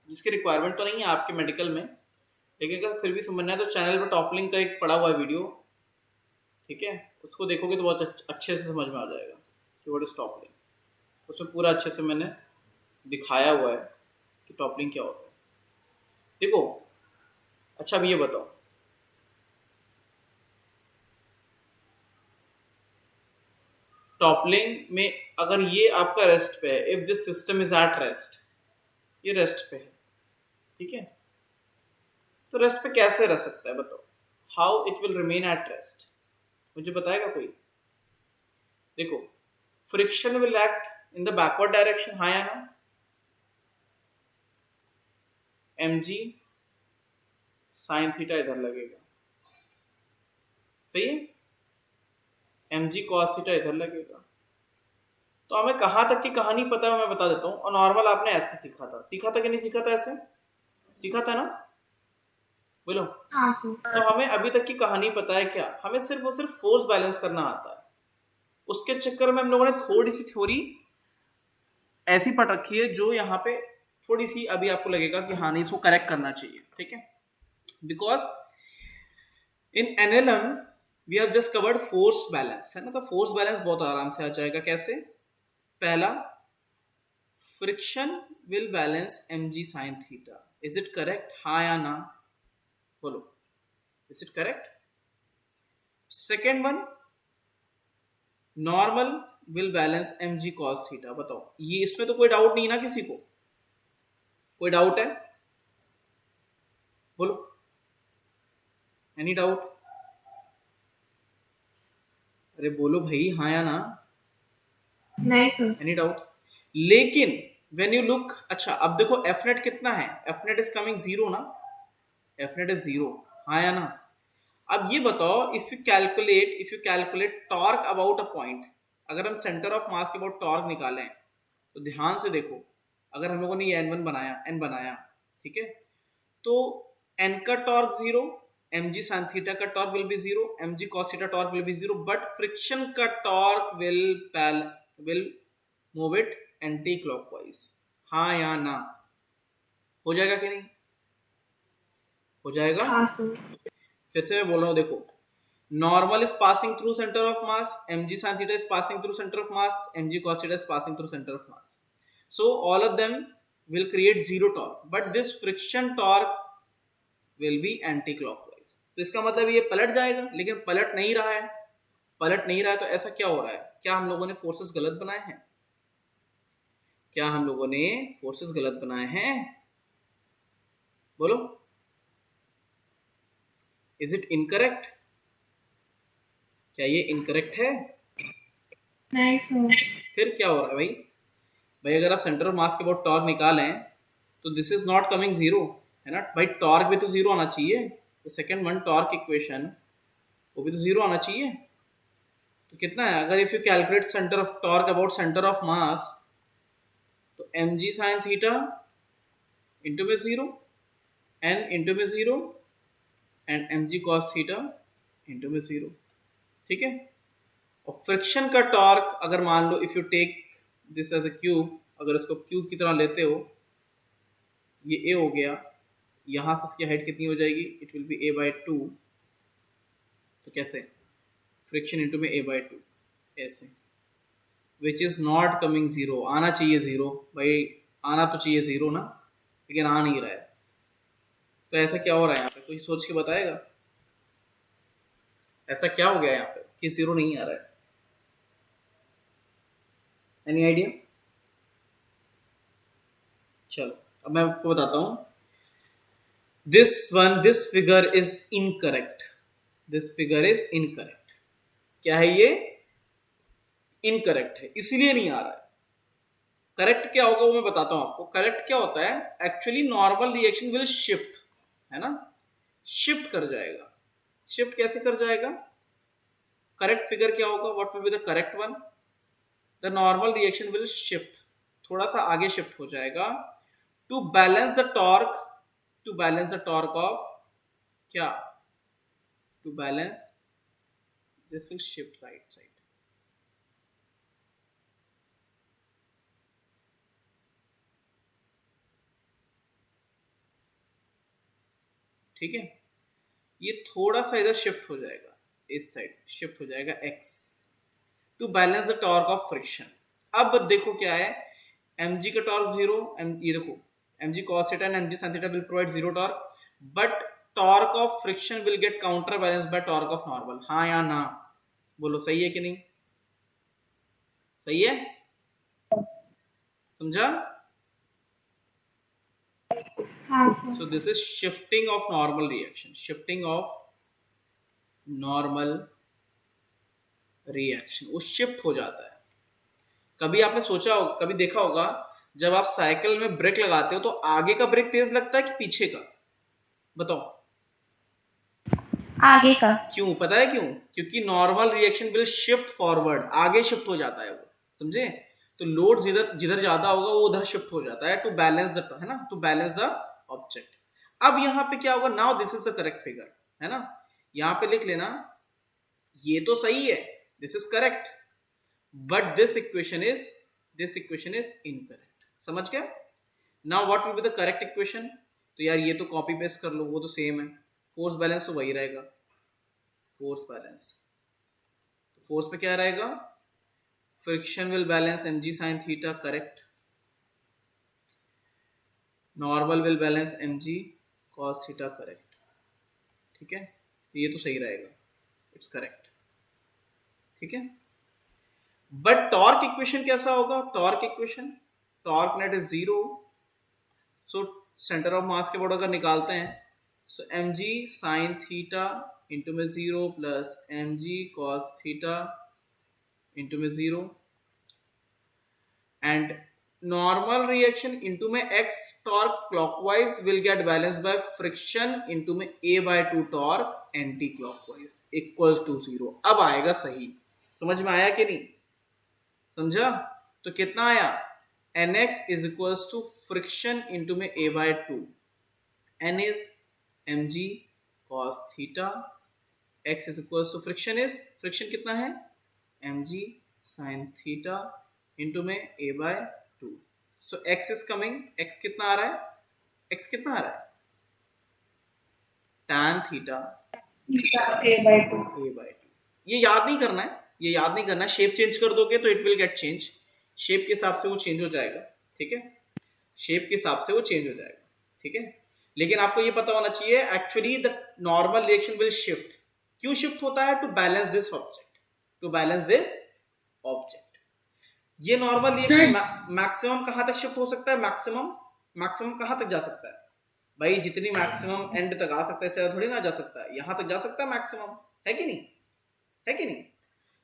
जिसकी रिक्वायरमेंट तो नहीं है आपके मेडिकल में, लेकिन अगर फिर भी समझना है तो चैनल पर टॉपलिंग का एक पड़ा हुआ है वीडियो. ठीक है, उसको देखोगे तो बहुत अच्छे से समझ में आ जाएगा कि व्हाट इज टॉपलिंग. उसमें पूरा अच्छे से मैंने दिखाया हुआ है कि टॉपलिंग क्या होता है. देखो, अच्छा अब ये बताओ, टॉपलिंग में अगर ये आपका रेस्ट पे है, if this system is at rest, ये रेस्ट पे है, ठीक है, तो रेस्ट पे कैसे रह सकता है बताओ? How it will remain at rest? मुझे बताएगा कोई? देखो, friction will act in the backward direction, हाँ या ना? mg साइन थीटा इधर लगेगा, सही है? mg cos थीटा इधर लगेगा. तो हमें कहाँ तक की कहानी पता है मैं बता देता हूँ. और नॉर्मल आपने ऐसे सीखा था कि नहीं सीखा था? ऐसे सीखा था ना? बोलो. हाँ सर. तो हमें अभी तक की कहानी पता है क्या? हमें सिर्फ और सिर्फ फोर्स बैलेंस करना आता है. उसके चक्कर में हम लोगों ने थोड़ी सी थ्योरी ऐसी पढ़ रखी है जो यहाँ पे थोड़ी सी अभी आपको लगेगा कि हाँ नहीं, इसको करेक्ट करना चाहिए. ठीक है, because in NLM we have just covered force balance, है ना? तो फोर्स बैलेंस बहुत आराम से आ जाएगा. कैसे? पहला, friction will balance mg sine theta. Is it correct? हाँ या ना? बोलो, is it correct? Second one, normal will balance mg cos theta. बताओ, ये इसमें तो कोई डाउट नहीं ना किसी को? कोई डाउट है? बोलो, एनी डाउट? अरे बोलो भाई, हाँ या ना? नहीं सर. Any doubt? लेकिन व्हेन यू लुक, अच्छा अब देखो एफ नेट कितना है? F net is coming zero ना? एफ नेट इज जीरो, हाँ या ना? अब ये बताओ, if you calculate torque about a point, अगर हम सेंटर ऑफ मास के अबाउट टॉर्क निकालें तो ध्यान से देखो, अगर हम लोगों ने ये n1 बनाया, n बनाया, ठीक है, तो n का torque zero, mg sin theta का torque will be zero, mg cos theta torque will be zero, but friction का torque will move it anti clockwise. हाँ या ना? हो जाएगा कि नहीं? हो जाएगा. हाँ सर. फिर से मैं बोल रहा हूँ, देखो, normal is passing through centre of mass, mg sin theta is passing through centre of mass, mg cos theta is passing through centre of mass. So all of them will create zero torque, but this friction torque will be anti-clockwise. तो इसका मतलब ये पलट जाएगा, लेकिन पलट नहीं रहा है. पलट नहीं रहा है तो ऐसा क्या हो रहा है? क्या हम लोगों ने फोर्सेस गलत बनाए हैं? क्या हम लोगों ने फोर्सेस गलत बनाए हैं? बोलो, इज इट इनकरेक्ट? क्या ये इनकरेक्ट है? नहीं सर. फिर क्या हो रहा है भाई? भाई अगर आप सेंटर ऑफ मास के अबाउट टॉर्क निकालें तो this is not coming zero, है ना भाई? टॉर्क भी तो जीरो आना चाहिए. तो सेकंड वन टॉर्क इक्वेशन, वो भी तो जीरो आना चाहिए. तो कितना है? अगर if you calculate centre of torque about centre of mass, तो mg साइन थीटा इंटू में जीरो, n इंटू में zero, and mg cos theta into में जीरो. ठीक है, और फ्रिक्शन का टॉर्क अगर मान लो, if you take this as a cube, अगर इसको क्यूब की तरह लेते हो, ये a हो गया, यहाँ से इसकी हाइट कितनी हो जाएगी? It will B a/2. तो कैसे? फ्रिक्शन इंटू में a/2, ऐसे, which is not coming zero. आना चाहिए जीरो भाई, आना तो चाहिए जीरो ना. लेकिन आ नहीं रहा है। तो ऐसा क्या हो रहा है यहाँ पे, कोई सोच के बताएगा ऐसा क्या हो गया यहाँ पे कि जीरो नहीं आ रहा है? Any idea? चलो अब मैं आपको बताता हूं। This figure is incorrect. This figure is incorrect. क्या है ये? इनकरेक्ट है, इसीलिए नहीं आ रहा है। करेक्ट क्या होगा वो मैं बताता हूं आपको। करेक्ट क्या होता है? Actually normal reaction will shift, है ना, शिफ्ट कर जाएगा। शिफ्ट कैसे कर जाएगा? करेक्ट फिगर क्या होगा? What will be the correct one? The normal reaction will shift, थोड़ा सा आगे शिफ्ट हो जाएगा to balance the torque, to balance the torque of क्या? To balance, this will shift right side. ठीक है, ये थोड़ा सा इधर शिफ्ट हो जाएगा, इस साइड शिफ्ट हो जाएगा x, to balance the torque of friction. अब देखो क्या है, mg का टॉर्क जीरो, ये देखो mg cos theta and mg sin theta will provide zero torque, but torque of friction will get counterbalanced by torque of normal। हाँ या ना, बोलो सही है कि नहीं? सही है, समझा? हाँ sir. So this is shifting of normal reaction, shifting of normal reaction, वो शिफ्ट हो जाता है। कभी आपने सोचा हो, कभी देखा होगा, जब आप साइकिल में ब्रेक लगाते हो तो आगे का ब्रेक तेज लगता है कि पीछे का? बताओ। आगे का। क्यों? पता है क्यों? क्योंकि normal reaction will shift forward, आगे शिफ्ट हो जाता है वो, समझे? तो लोड जिधर जिधर ज्यादा होगा वो उधर शिफ्ट हो जाता है टू बैलेंस द, है ना, टू बैलेंस द ऑब्जेक्ट। अब यहाँ पे क्या होगा? Now this is the correct figure, है ना, यहाँ पे लिख लेना, ये तो सही है, this is correct, but this equation is incorrect. समझ गया? Now what will be the correct equation? तो यार ये तो कॉपी पेस्ट कर लो, वो तो सेम है, फोर्स बैलेंस तो वही रहेगा, फोर्स बैलेंस। तो फोर्स पे क्या रहेगा? Friction will balance mg sin theta, correct. Normal will balance mg cos theta, correct. ठीक है, तो ये तो सही रहेगा, इट्स करेक्ट। ठीक है, बट टॉर्क इक्वेशन कैसा होगा? Torque equation, torque net is zero, so centre of mass के बोर्ड अगर निकालते हैं, so mg sin theta into में zero plus mg cos theta into में zero, and normal reaction into में x torque clockwise will get balance by friction into में a/2 torque anti clockwise equal to zero. अब आएगा सही, समझ में आया कि नहीं? समझा? तो कितना आया? nx is equal to friction into में a/2, n is mg cos theta, x is equal to friction कितना है? mg sin थीटा इंटू में a/2। So x is coming, x कितना आ रहा है? x कितना आ रहा है? tan theta a/2। ये याद नहीं करना है, ये याद नहीं करना है, शेप चेंज कर दोगे तो it will get change, shape के हिसाब से वो चेंज हो जाएगा। ठीक है, शेप के हिसाब से वो चेंज हो जाएगा। ठीक है, लेकिन आपको ये पता होना चाहिए actually the normal reaction will shift. क्यों शिफ्ट होता है? To balance this object, to balance this object. ये नॉर्मल रिएक्शन मैक्सिमम कहां तक शिफ्ट हो सकता है? मैक्सिमम कहां तक जा सकता है भाई? जितनी मैक्सिमम एंड तक आ सकता है, इससे थोड़ी ना जा सकता है, यहां तक जा सकता है मैक्सिमम, है कि नहीं? है कि नहीं?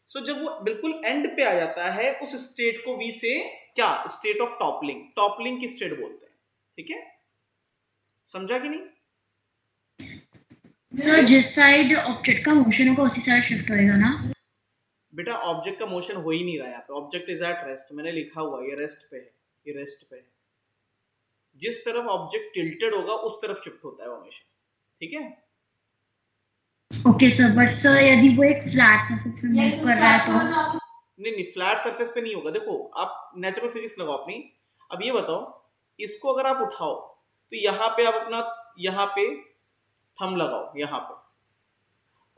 सो जब वो बिल्कुल एंड पे आ जाता है, उस स्टेट को वी से क्या? स्टेट ऑफ टॉपलिंग, टॉपलिंग की स्टेट बोलते हैं। ठीक है, समझा कि नहीं? सर जिस साइड ऑब्जेक्ट का मोशन होगा उसी साइड शिफ्ट होएगा ना? बेटा ऑब्जेक्ट का मोशन हो ही नहीं रहा है यहाँ पे, ऑब्जेक्ट इज एट रेस्ट, मैंने लिखा हुआ ये रेस्ट पे है, ये रेस्ट पे है। जिस तरफ ऑब्जेक्ट टिल्टेड होगा उस तरफ शिफ्ट होता है हमेशा। ठीक है, ओके सर, बट सर यदि वो एक फ्लैट सरफेस में मूव कर रहा है तो? नहीं, फ्लैट सरफेस पे नहीं होगा। देखो आप नेचुरल फिजिक्स लगाओ अपनी। अब ये बताओ, इसको अगर आप उठाओ तो यहाँ पे आप अपना, यहाँ पे थंब लगाओ यहाँ पे,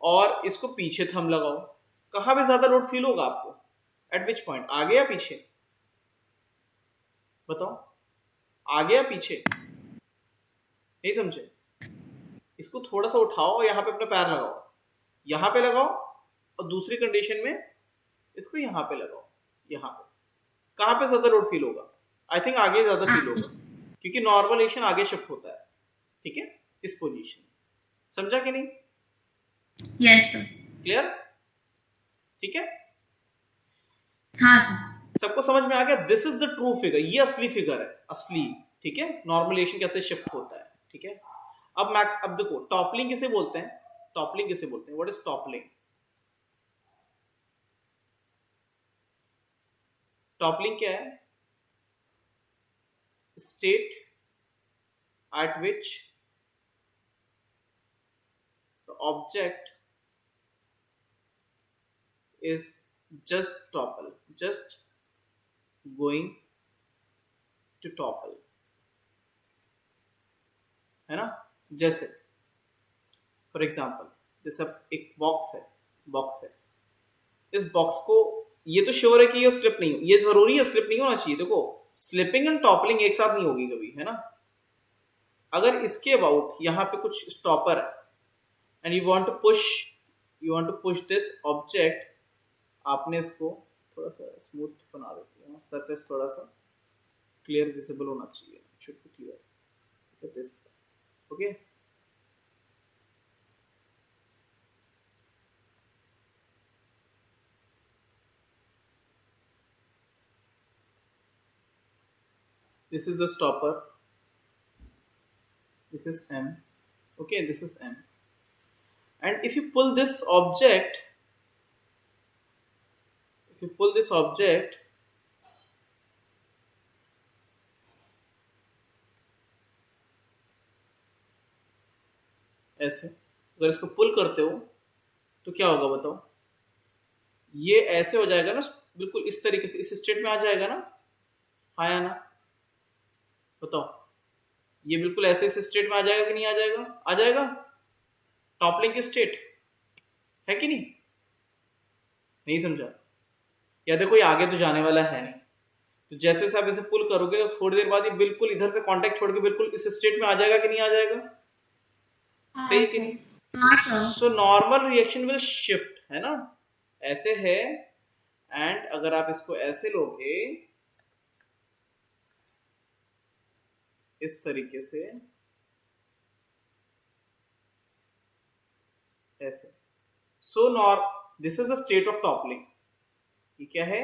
और इसको पीछे थंब लगाओ, कहाँ पे ज्यादा लोड फील होगा आपको? एट विच पॉइंट, आगे या पीछे? बताओ, आगे या पीछे? नहीं समझे? इसको थोड़ा सा उठाओ और यहाँ पे अपना पैर लगाओ, यहाँ पे लगाओ, और दूसरी कंडीशन में इसको यहाँ पे लगाओ, यहाँ पे। कहाँ पे ज्यादा लोड फील होगा? आई थिंक आगे ज्यादा फील होगा, क्योंकि नॉर्मल एक्शन आगे शिफ्ट होता है, ठीक है, इस पोजीशन। समझा कि नहीं? Yes sir. क्लियर? ठीक है, हाँ सर। सबको समझ में आ गया? This is the true figure, ये असली फिगर है, असली, ठीक है, नॉर्मलेशन कैसे शिफ्ट होता है, ठीक है। अब मैक्स, अब देखो टॉपलिंग किसे बोलते हैं, टॉपलिंग किसे बोलते हैं, व्हाट इज टॉपलिंग? टॉपलिंग क्या है? State at which the object is just topple, just going to topple, है ना। जैसे फॉर एग्जाम्पल, जैसे एक बॉक्स है, इस बॉक्स को, ये तो श्योर है कि ये स्लिप नहीं, ये जरूरी है स्लिप नहीं होना चाहिए। देखो स्लिपिंग एंड टॉपलिंग एक साथ नहीं होगी कभी, है ना। अगर इसके अबाउट यहाँ पे कुछ स्टॉपर है and you want to push this object, आपने इसको थोड़ा सा स्मूथ बना देते हैं, सरफेस थोड़ा सा क्लियर विजिबल होना चाहिए, should be clear, this, okay. This is the stopper, this is M, okay, this is M, and if you pull this object, ऐसे, अगर इसको पुल करते हो तो क्या होगा बताओ? ये ऐसे हो जाएगा ना, बिल्कुल इस तरीके से, इस स्टेट में आ जाएगा ना, हाँ या ना बताओ? ये बिल्कुल ऐसे इस स्टेट में आ जाएगा कि नहीं आ जाएगा? आ जाएगा। टॉपलिंग की स्टेट है कि नहीं? नहीं समझा? या देखो ये आगे तो जाने वाला है नहीं, तो जैसे आप इसे पुल करोगे थोड़ी देर बाद ये बिल्कुल इधर से कांटेक्ट छोड़ के बिल्कुल इस स्टेट में आ जाएगा कि नहीं आ जाएगा? सही कि नहीं? हाँ sir. So normal reaction will shift, है ना, ऐसे है। एंड अगर आप इसको ऐसे लोगे, इस तरीके से, ऐसे, सो this is the state of toppling. ये क्या है?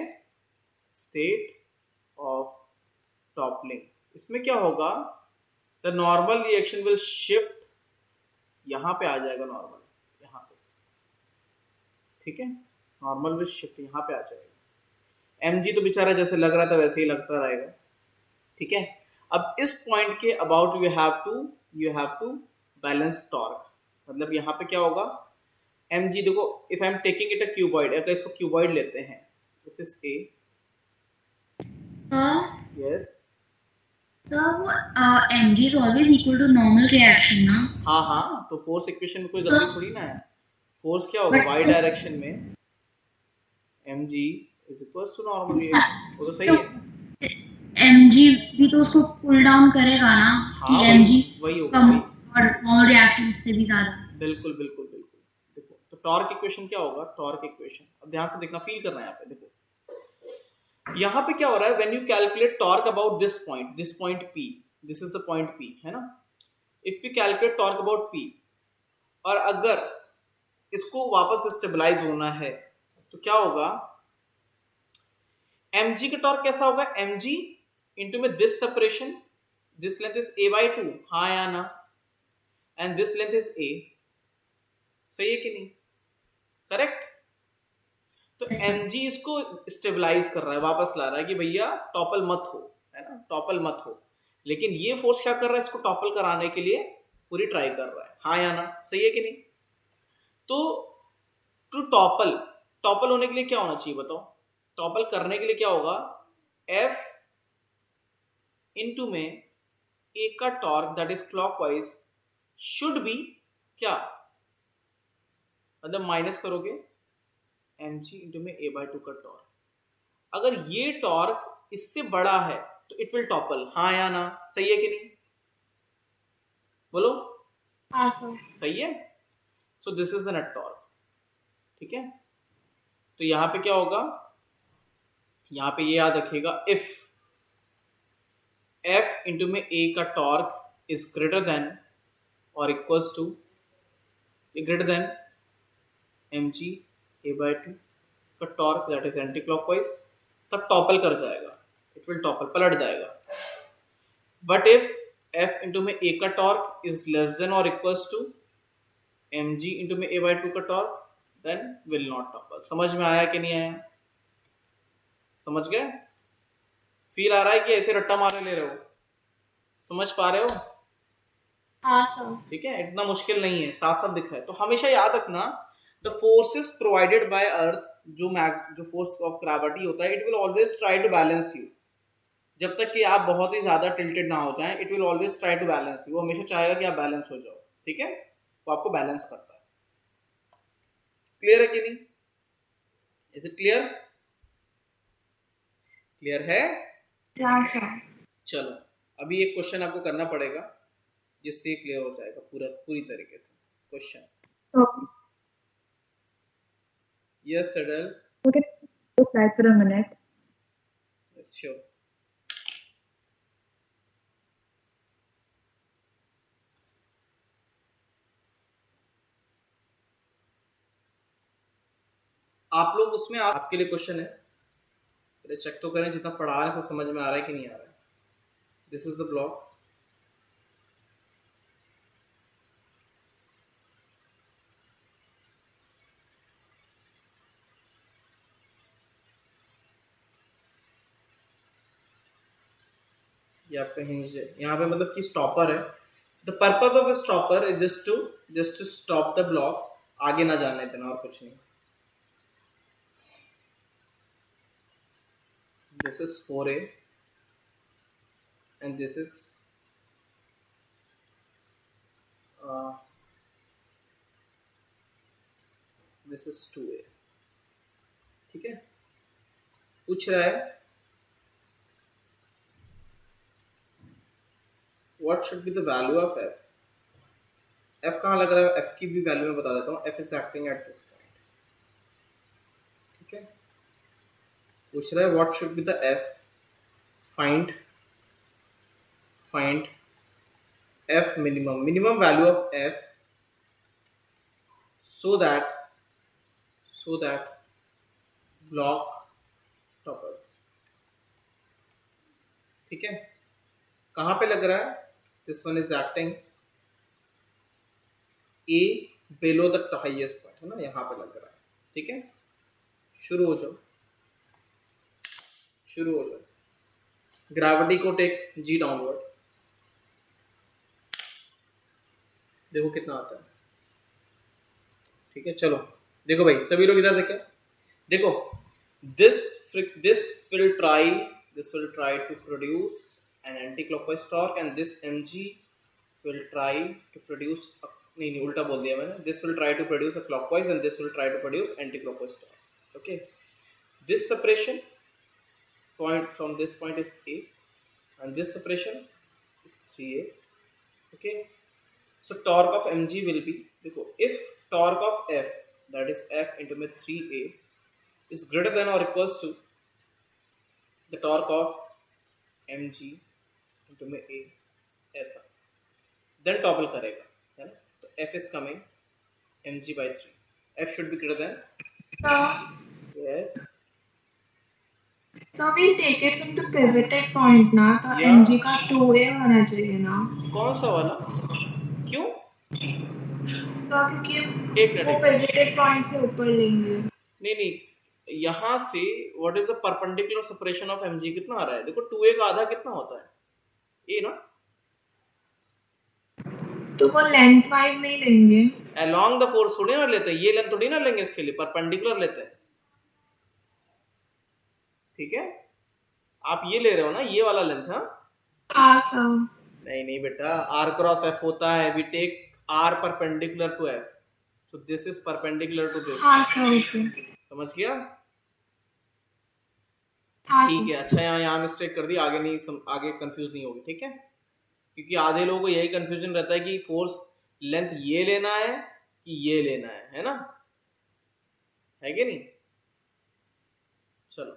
State of toppling. इसमें क्या होगा? The normal reaction will shift, यहां पे आ जाएगा नॉर्मल, यहां पे, ठीक है, नॉर्मल विल शिफ्ट यहां पे आ जाएगा। mg तो बेचारा जैसे लग रहा था वैसे ही लगता रहेगा, ठीक है। अब इस पॉइंट के about you have to balance torque, मतलब यहाँ पे क्या होगा? mg, देखो if I am taking it a cuboid, अगर इसको क्यूबॉइड लेते हैं, this is a, sir yes, sir mg is always equal to normal reaction ना? हाँ, तो फोर्स इक्वेशन में कोई Sir, गलती थोड़ी ना है। फोर्स क्या होगा? but- y डायरेक्शन में mg is equal to normal reaction, वो तो सही है। mg भी तो उसको पुल डाउन करेगा ना, हाँ, कि mg वही होगा, कम वही। और नॉर्मल रिएक्शन से भी ज्यादा। बिल्कुल। देखो तो टॉर्क इक्वेशन क्या होगा? टॉर्क इक्वेशन, अब ध्यान से देखना, फील करना है यहाँ पे। देखो यहाँ पे क्या हो रहा है? When you calculate torque about this point P, this is the point P, है ना। If you calculate torque about P, और अगर इसको वापस स्टेबलाइज होना है तो क्या होगा? mg का टॉर्क कैसा होगा? mg इंटू में this separation, this length is a/2, हाँ या ना, and this length is a, सही है कि नहीं? करेक्ट। तो mg इसको स्टेबलाइज कर रहा है, वापस ला रहा है कि भैया टॉपल मत हो, है ना, टॉपल मत हो। लेकिन ये फोर्स क्या कर रहा है? इसको टॉपल कराने के लिए पूरी ट्राई कर रहा है, हाँ या ना, सही है कि नहीं? तो टू टॉपल होने के लिए क्या होना चाहिए बताओ? टॉपल करने के लिए क्या होगा? F इनटू में A का torque that is clockwise should be क्या, मतलब माइनस करोगे mg इंटू में a/2 का टॉर्क। अगर ये टॉर्क इससे बड़ा है तो इट विल टॉपल, हाँ या ना, सही है कि नहीं? बोलो हाँ सर। सही है। सो this is the net torque, ठीक है। तो यहाँ पे क्या होगा, यहाँ पे ये याद रखिएगा, इफ एफ इंटू में ए का टॉर्क इज ग्रेटर देन और equals to, greater than M G A by two का torque that is anti clockwise, तब टॉपल कर जाएगा, इट विल टॉपल, पलट जाएगा। बट इफ एफ इंटू में ए का टॉर्क इज लेस देन और equals to M G into में ए बाई टू का torque, then will not topple. समझ में आया कि नहीं आया? समझ गए? फील आ रहा है कि ऐसे रट्टा मारे ले रहे हो? समझ पा रहे हो? हाँ सर। ठीक है, इतना मुश्किल नहीं है, साफ साफ दिख रहा है। तो हमेशा याद रखना, the forces provided by earth, जो फोर्स ऑफ ग्रेविटी होता है, it will always try to balance you. जब तक कि आप बहुत ही ज्यादा टिल्टेड ना हो जाएं, it will always try to balance you. वो हमेशा चाहेगा कि आप बैलेंस हो जाओ, ठीक है। वो आपको बैलेंस करता है। क्लियर है कि नहीं? Is it clear? क्लियर है? हाँ सर। चलो, अभी एक क्वेश्चन आपको करना पड़ेगा जिससे क्लियर हो जाएगा पूरी तरीके से question. Okay. Yes सडल, Okay. Go slide for a minute. Sure. आप लोग उसमें, आपके लिए क्वेश्चन है, पहले चेक तो करें जितना पढ़ा रहे हैं सब समझ में आ रहा है कि नहीं आ रहा है। दिस इज द ब्लॉक, ये आपका हिंज है। यहाँ पे मतलब कि स्टॉपर है। The purpose of stopper is just to stop the block, आगे ना जाने देना, और कुछ नहीं। This is 4A and this is this is 2A, ठीक है। पूछ रहा है what should be the value of f? f कहाँ लग रहा है? f की भी वैल्यू मैं बता देता हूँ। f is acting at this point, ठीक है। पूछ रहा है what should be the f? find f minimum value of f so that block topples, ठीक है। कहाँ पे लग रहा है? This one is acting A below the highest point, है ना, यहाँ पे लग रहा है, ठीक है। शुरू हो जाओ। ग्रेविटी को टेक जी डाउनवर्ड, देखो कितना आता है, ठीक है। चलो देखो भाई, सभी लोग इधर देखें, देखो this will try to produce an anti-clockwise torque and this mg will try to produce नहीं उल्टा बोल दिया मैंने। this will try to produce a clockwise and this will try to produce anti-clockwise torque, okay। this separation point from this point is A and this separation is 3A, okay। so torque of mg will be, देखो, if torque of f, that is f into में 3A is greater than or equals to the torque of mg into में A, ऐसा, then topple करेगा, है ना। तो f is coming mg by 3, f should be greater than, So yes, we take it from the pivoted point ना, तो Yeah. mg का 2A होना चाहिए ना। कौन सा वाला, क्यों? क्योंकि एक मिनट, वो एक मिनट। पिवटेड पॉइंट से ऊपर लेंगे। नहीं, यहाँ से what is the perpendicular separation of mg कितना आ रहा है? देखो 2A का आधा कितना होता है? A ना। तो वो लेंथ वाइज नहीं लेंगे, along द फोर्स थोड़ी ना लेते हैं, ये लेंथ थोड़ी ना लेंगे, इसके लिए परपेंडिकुलर लेते हैं, ठीक है। आप ये ले रहे हो ना, ये वाला लेंथ। हाँ सर। नहीं बेटा, r क्रॉस f होता है, we take r perpendicular to f, so this is perpendicular to this. हाँ सर, ओके। समझ गया? हाँ ठीक सर। है, अच्छा यहाँ मिस्टेक कर दी, आगे नहीं आगे कंफ्यूज नहीं होगी, ठीक है। क्योंकि आधे लोगों को यही कंफ्यूजन रहता है कि फोर्स लेंथ ये लेना है कि ये लेना है ना, है कि नहीं? चलो,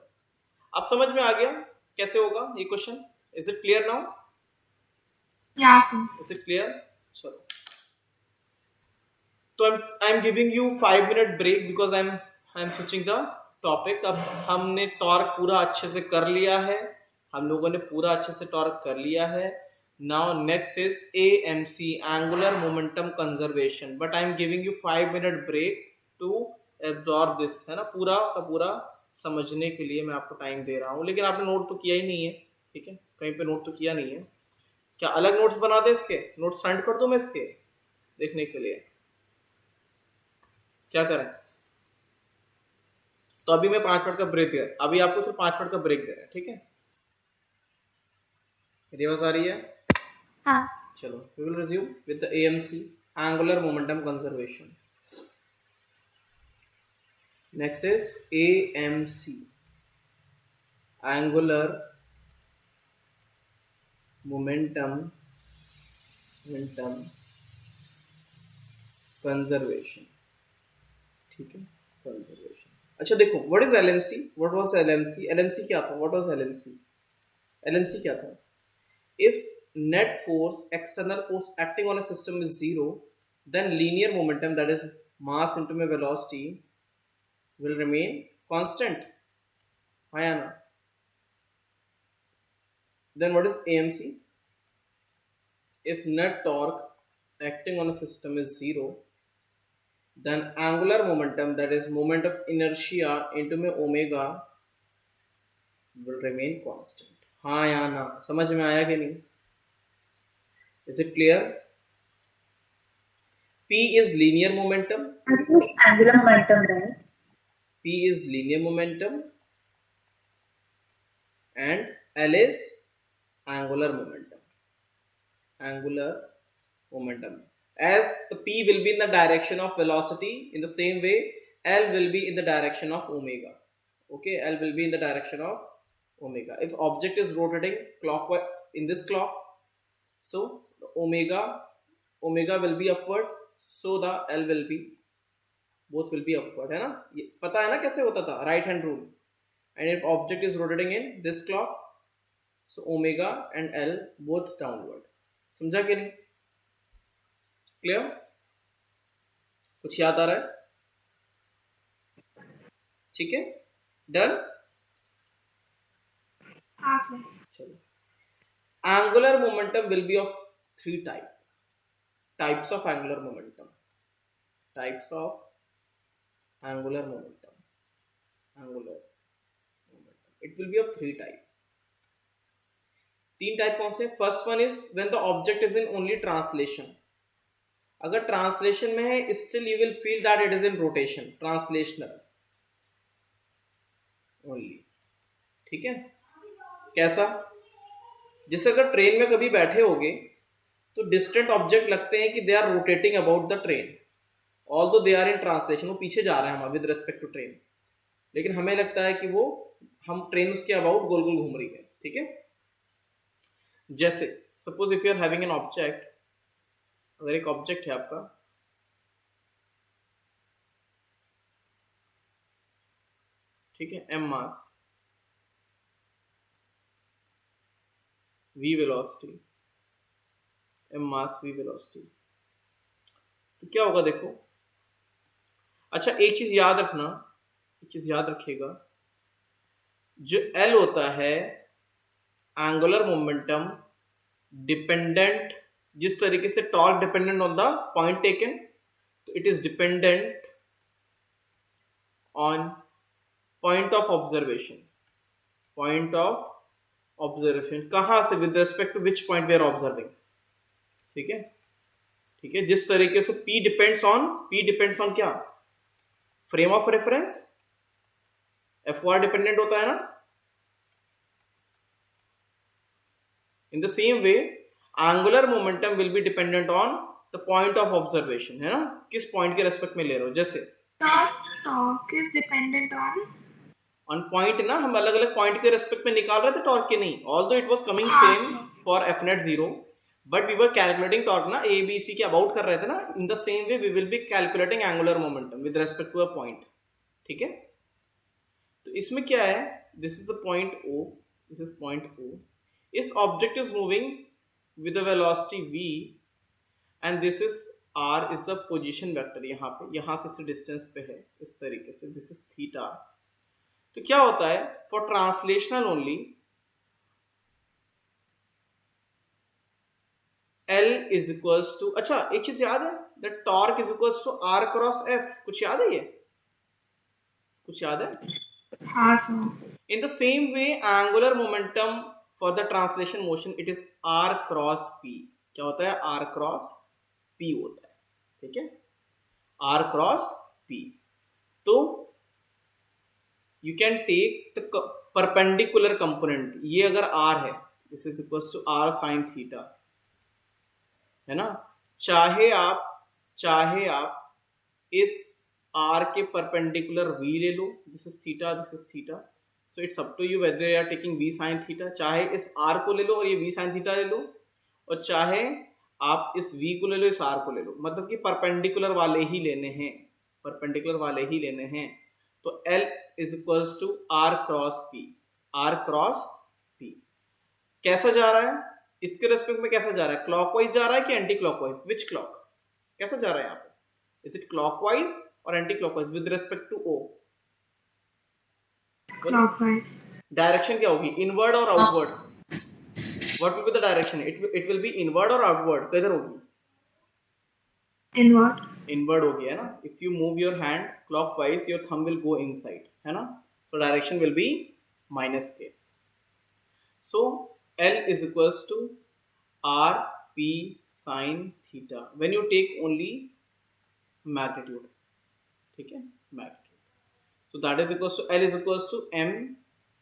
अब समझ में आ गया कैसे होगा ये question? Is it clear now? Yeah, sir. Is it clear? चलो, तो I am giving you 5 minute break because I am switching the topic. अब हमने टॉर्क पूरा अच्छे से कर लिया है, हम लोगों ने पूरा अच्छे से टॉर्क कर लिया है. Now next is AMC, angular momentum conservation, but I am giving you 5 minute break to absorb this, है ना. पूरा का पूरा समझने के लिए मैं आपको टाइम दे रहा हूँ. लेकिन आपने नोट तो किया ही नहीं है, ठीक है, कहीं पे नोट तो किया नहीं है. क्या अलग नोट्स बना दे, इसके नोट्स सेंड कर दूं मैं इसके देखने के लिए? क्या करें? तो अभी मैं 5 मिनट का ब्रेक दे रहा हूं, अभी आपको फिर 5 मिनट का ब्रेक दे रहा है, ठीक है? मेरी आवाज आ रही है? हाँ. चलो, we will resume with the AMC, angular momentum conservation. Next is AMC, angular momentum conservation, ठीक है, कंजर्वेशन. अच्छा देखो, what is LMC? What was LMC? LMC क्या था? What was LMC? LMC क्या था? If net force, external force acting on a system is zero, then linear momentum, that is mass into my velocity, will remain constant. Ayana. Then what is AMC? If net torque acting on a system is zero, then angular momentum, that is moment of inertia into my omega, will remain constant. हाँ या ना, समझ में आया कि नहीं? Is it clear? P is linear momentum. I think it's angular momentum, right? P is linear momentum and L is angular momentum. Angular momentum. As the P will be in the direction of velocity, in the same way L will be in the direction of omega. Okay, L will be in the direction of omega. If object is rotating clockwise in this clock, so the omega will be upward, so the L will be, both will be upward, है ना. ये पता है ना कैसे होता था, right hand rule. And if object is rotating in this clock, so omega and L both downward. समझा कि नहीं? क्लियर? कुछ याद आ रहा है? ठीक है, डन. हाँ सर. चलो, angular momentum will be of 3 types of angular momentum. Types of angular momentum. It will be of 3 types. 3 type कौन से? First one is when the object is in only translation. अगर translation में है, still you will feel that it is in rotation, translational only. ठीक है, कैसा? जैसे अगर ट्रेन में कभी बैठे होगे तो डिस्टेंट ऑब्जेक्ट लगते हैं कि they are rotating about the train, although they are in translation, वो पीछे जा रहे हैं हम विद रिस्पेक्ट टू ट्रेन, लेकिन हमें लगता है कि वो हम ट्रेन उसके अबाउट गोल गोल घूम रही है. ठीक है, जैसे suppose if you are having an object, अगर एक ऑब्जेक्ट है आपका, ठीक है, m mass, v velocity, m mass v velocity, तो क्या होगा देखो. अच्छा, एक चीज याद रखना, एक चीज याद रखिएगा, जो L होता है एंगुलर मोमेंटम डिपेंडेंट, जिस तरीके से torque dependent on the point taken, तो it is dependent on point of observation. Point of observation कहां से, with respect to which point we are observing. ठीक है, ठीक है, जिस तरीके से P डिपेंड्स ऑन क्या, frame of reference, FR dependent होता है ना. In the same way, angular momentum will be dependent on the point of observation, है ना, किस पॉइंट के रेस्पेक्ट में ले रहे हो. जैसे torque is dependent on point ना, हम अलग अलग पॉइंट के रेस्पेक्ट में निकाल रहे थे टॉर्क के, नहीं, although it was coming same for F net 0, but we were calculating torque ना, ए बी सी के अबाउट कर रहे थे ना, in the same way we will be calculating angular momentum with respect to a point. ठीक है, तो इसमें क्या है, this is the point O, this is point O. इस object is moving with a velocity v and this is r is the position vector. यहाँ पे, यहाँ से इस डिस्टेंस पे है इस तरीके से, दिस इज थीटा. तो क्या होता है, for translational only L is equals to, अच्छा एक चीज याद है, that torque is equals to R cross F. कुछ याद है, ये कुछ याद है? हाँ sir. In the same way, angular momentum for the translation motion, it is R cross P. क्या होता है, R cross P होता है. ठीक है, R cross P. तो you can take the perpendicular component. ये अगर R है, this is equals to R sin theta, है ना. चाहे आप इस R के परपेंडिकुलर V ले लो, this is theta, this is theta. So it's up to you whether you are taking V sin theta. चाहे इस R को ले लो और ये V sin थीटा ले लो, और चाहे आप इस V को ले लो, इस R को ले लो, मतलब कि परपेंडिकुलर वाले ही लेने हैं, परपेंडिकुलर वाले ही लेने हैं. तो L is equals to R cross P. R cross P कैसा जा रहा है, इसके रेस्पेक्ट में कैसा जा रहा है, क्लॉकवाइज जा रहा है कि एंटी क्लॉकवाइज, विच क्लॉक, कैसा जा रहा है यहाँ पे, इज इट क्लॉकवाइज और anti clockwise with respect to O? Clockwise. Direction क्या होगी, इनवर्ड और outward? What will be the direction, it will be inward और आउटवर्ड, किधर होगी? Inward. इनवर्ड होगी, है ना. If you move your hand clockwise, your thumb will go inside, है ना. तो डायरेक्शन विल बी माइनस के. सो L is equals to R P sin theta when you take only magnitude. ठीक है, magnitude. So that is equals to L is equals to M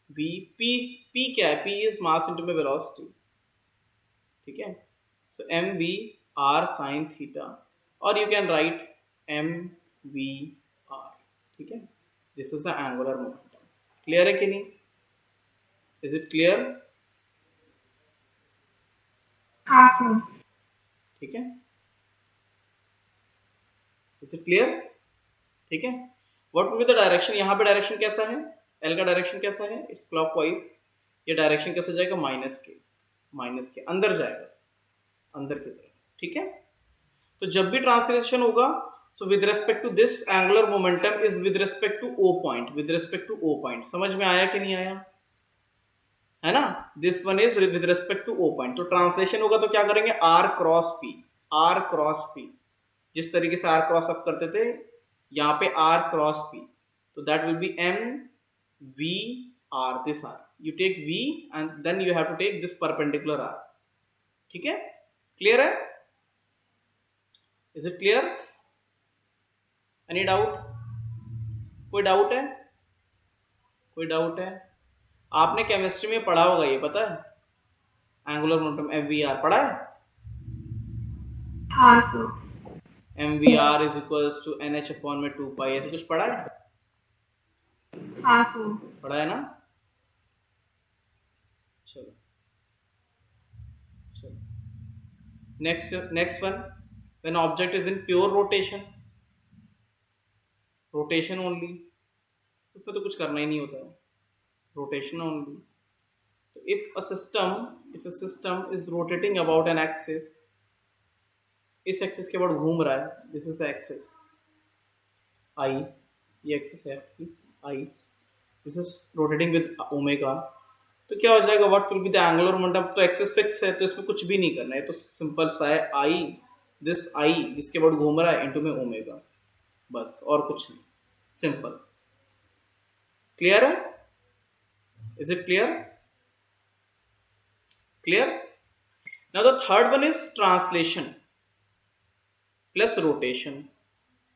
V P. P क्या है, P is mass into velocity. ठीक है, so M V R sin theta, or you can write M V R. ठीक है, this is the angular momentum. Clear है कि नहीं? Is it clear? हाँ सर. ठीक है, इज इट क्लियर? ठीक है, what will be the direction, यहाँ पे डायरेक्शन कैसा है, L का डायरेक्शन कैसा है, इट्स क्लॉकवाइज. ये डायरेक्शन कैसे जाएगा, माइनस के अंदर जाएगा, अंदर की तरफ. ठीक है, तो जब भी ट्रांसलेशन होगा, so with respect to this angular momentum is with respect to O point, with respect to O point. समझ में आया कि नहीं आया, है ना. This one is with respect to O point. तो ट्रांसलेशन होगा तो क्या करेंगे, R cross P, R cross P. जिस तरीके से R क्रॉस अप करते थे, यहाँ पे R क्रॉस P. तो that will be M V R, this R. You take V and then you have to take this perpendicular R. ठीक है, क्लियर है? Is it clear? Any doubt? कोई doubt है, कोई डाउट है? आपने chemistry में पढ़ा होगा, ये पता है, एंगुलर मोमेंटम MVR पढ़ा है? हाँ sir. MVR is equals to NH upon में 2 पाई, ऐसे कुछ पढ़ा है? हाँ सर. पढ़ा है ना. चलो next one, when object is in pure rotation only, उसमें तो कुछ करना ही नहीं होता है, रोटेशन ओनली. तो if a system is rotating about an axis, इस एक्सिस के बाद घूम रहा है, दिस इज एक्सिस I, ये एक्सिस है आपकी I, this is rotating with omega. तो क्या हो जाएगा, what will be the angular momentum. तो एक्सिस फिक्स है, तो इसमें कुछ भी नहीं करना है, तो सिंपल सा है I, दिस I जिसके बाद घूम रहा है इनटू में ओमेगा, बस और कुछ नहीं, सिंपल. क्लियर है? Is it clear? Clear? Now the third one is translation plus rotation,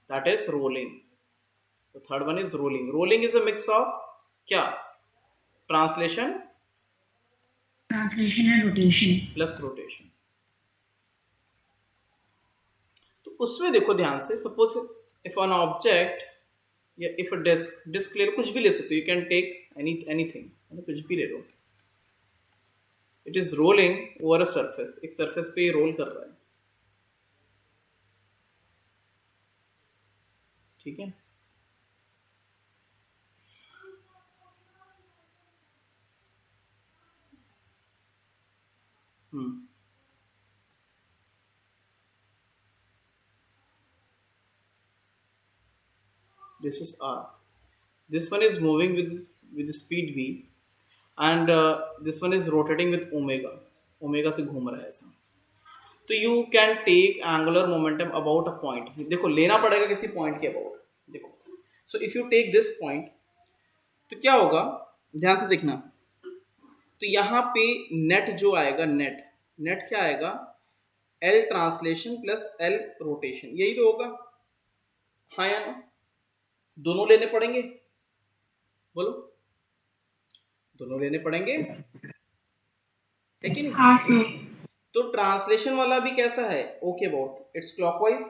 that is rolling. The third one is rolling. Rolling is a mix of क्या, translation and rotation. plus rotation. तो उसमें देखो ध्यान से, suppose if an object या if a disc ले लो, कुछ भी ले सकते हो, you can take anything, कुछ भी ले लो. It is rolling over a surface, एक सरफेस पे रोल कर रहा है, ठीक है। This is r. This one is moving with speed v, and this one is rotating with omega. Omega से घूम रहा है ऐसा। तो you can take angular momentum about a point. देखो लेना पड़ेगा किसी पॉइंट के अबाउट। देखो so if you take this point तो क्या होगा, ध्यान से देखना। तो यहाँ पे नेट जो आएगा, नेट नेट क्या आएगा, L translation plus L rotation, यही तो होगा, हाँ या ना? दोनों लेने पड़ेंगे, बोलो दोनों लेने पड़ेंगे, है कि नहीं? हाँ सर। तो ट्रांसलेशन वाला भी कैसा है, ओके अबाउट इट्स क्लॉकवाइज,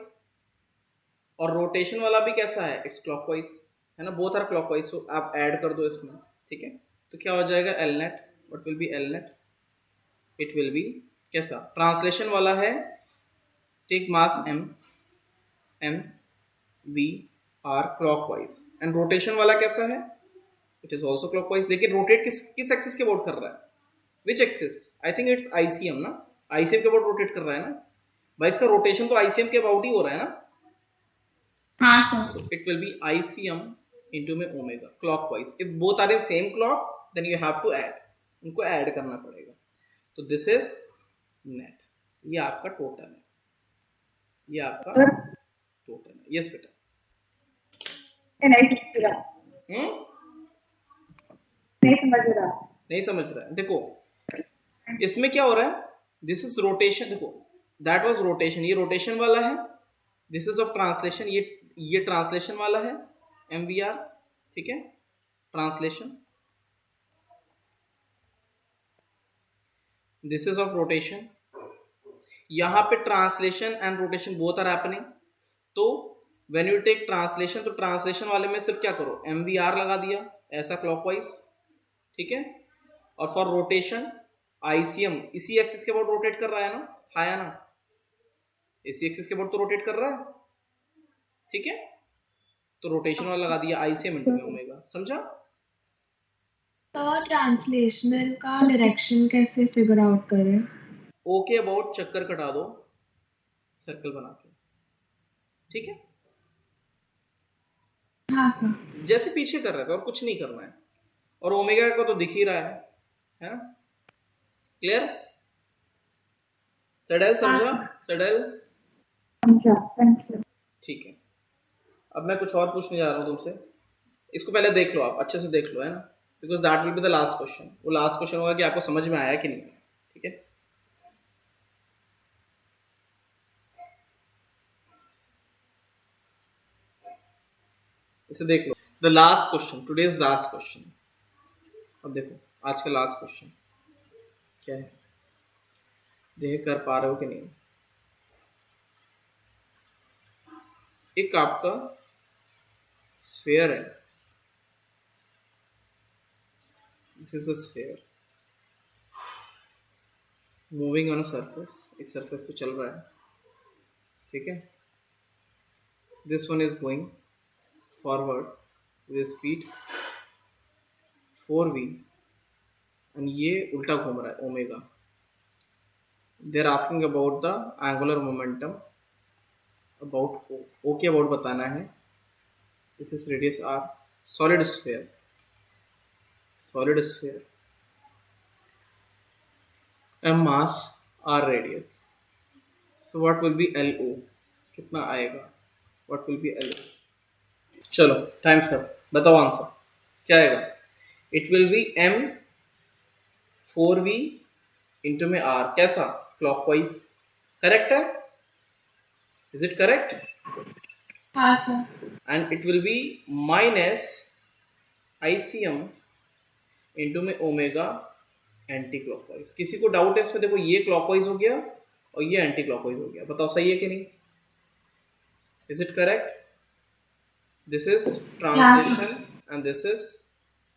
और रोटेशन वाला भी कैसा है, इट्स क्लॉकवाइज, है ना, बोथ आर क्लॉकवाइज। तो आप ऐड कर दो इसमें, ठीक है। तो क्या हो जाएगा, L net, what will be L net, it will be कैसा, ट्रांसलेशन वाला है take mass M, M V R clockwise, and rotation वाला कैसा है, इट इज ऑल्सो क्लॉकवाइज। लेकिन रोटेट किस एक्सिस के अबाउट कर रहा है, which axis, I think it's ICM ना, आईसीएम के अबाउट रोटेट कर रहा है ना भाई, इसका रोटेशन तो आईसीएम के अबाउट ही हो रहा है ना। हाँ sir. So it will be ICM into में omega clockwise. If both are in same clock, then you have to add. उनको ऐड करना पड़ेगा। तो दिस इज नेट, ये आपका टोटल है, ये आपका टोटल है। यस बेटा, नहीं समझ रहा, नहीं समझ रहा, नहीं समझ रहा है। देखो इसमें क्या हो रहा है, दिस इज रोटेशन, देखो दैट वाज रोटेशन, ये रोटेशन वाला है, दिस इज ऑफ ट्रांसलेशन, ये ट्रांसलेशन वाला है एम वी आर, ठीक है, translation, this is of rotation. यहाँ पे translation and rotation both are happening. तो व्हेन यू टेक ट्रांसलेशन, तो ट्रांसलेशन वाले में सिर्फ क्या करो, एम वी आर लगा दिया ऐसा क्लॉकवाइज, ठीक है। और फॉर रोटेशन आईसीएम इसी एक्सिस के अबाउट रोटेट कर रहा है ना, हाँ या ना, इसी एक्सिस के अबाउट तो रोटेट कर रहा है, ठीक है। तो रोटेशन वाला लगा दिया आईसीएम इंटू में ओमेगा, समझा? तो ट्रांसलेशनल का डायरेक्शन कैसे फिगर आउट करें? ओके अबाउट चक्कर कटा दो सर्कल बना के, ठीक है, हाँ सर। जैसे पीछे कर रहे थे, और कुछ नहीं करना है, और ओमेगा का तो दिख ही रहा है ना, क्लियर? सडल समझा, सडल, समझा, थैंक यू। ठीक है। अब मैं कुछ और पूछने जा रहा हूँ तुमसे, इसको पहले देख लो, आप अच्छे से देख लो, है ना, because that will be the last question. वो लास्ट क्वेश्चन होगा कि आपको समझ में आया कि नहीं, ठीक है। इसे देख लो, the last question, today's last question. अब देखो आज का लास्ट क्वेश्चन क्या है, देख कर पा रहे हो कि नहीं। एक आपका स्फीयर है, this is a sphere moving on a surface, एक सरफेस पे चल रहा है, ठीक है। This one is going forward with speed 4v, and ये उल्टा घूम रहा है omega. They are asking about the angular momentum, about okay about बताना है। This is radius R, solid sphere, solid sphere, M mass R radius. So what will be L O, कितना आएगा, what will be L O. चलो time sir, बताओ answer क्या आएगा। It will be M 4v into में R, कैसा, clockwise, correct है, is it correct? हाँ sir. And it will be minus ICM into में ओमेगा एंटी क्लॉकवाइज। किसी को डाउट है इसमें? देखो ये क्लॉकवाइज हो गया और ये एंटी क्लॉकवाइज हो गया, बताओ सही है कि नहीं, is it correct? This is translation and this is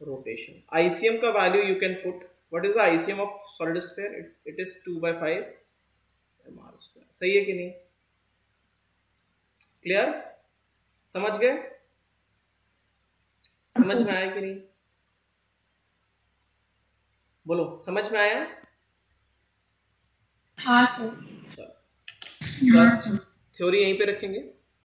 rotation. ICM का value you can put what is the ICM of solid sphere? It is 2/5 mr²। सही है कि नहीं? क्लियर? समझ गए? समझ में आया कि नहीं? बोलो, समझ में आया? हाँ सर। चलो, बस थ्योरी यहीं पे रखेंगे।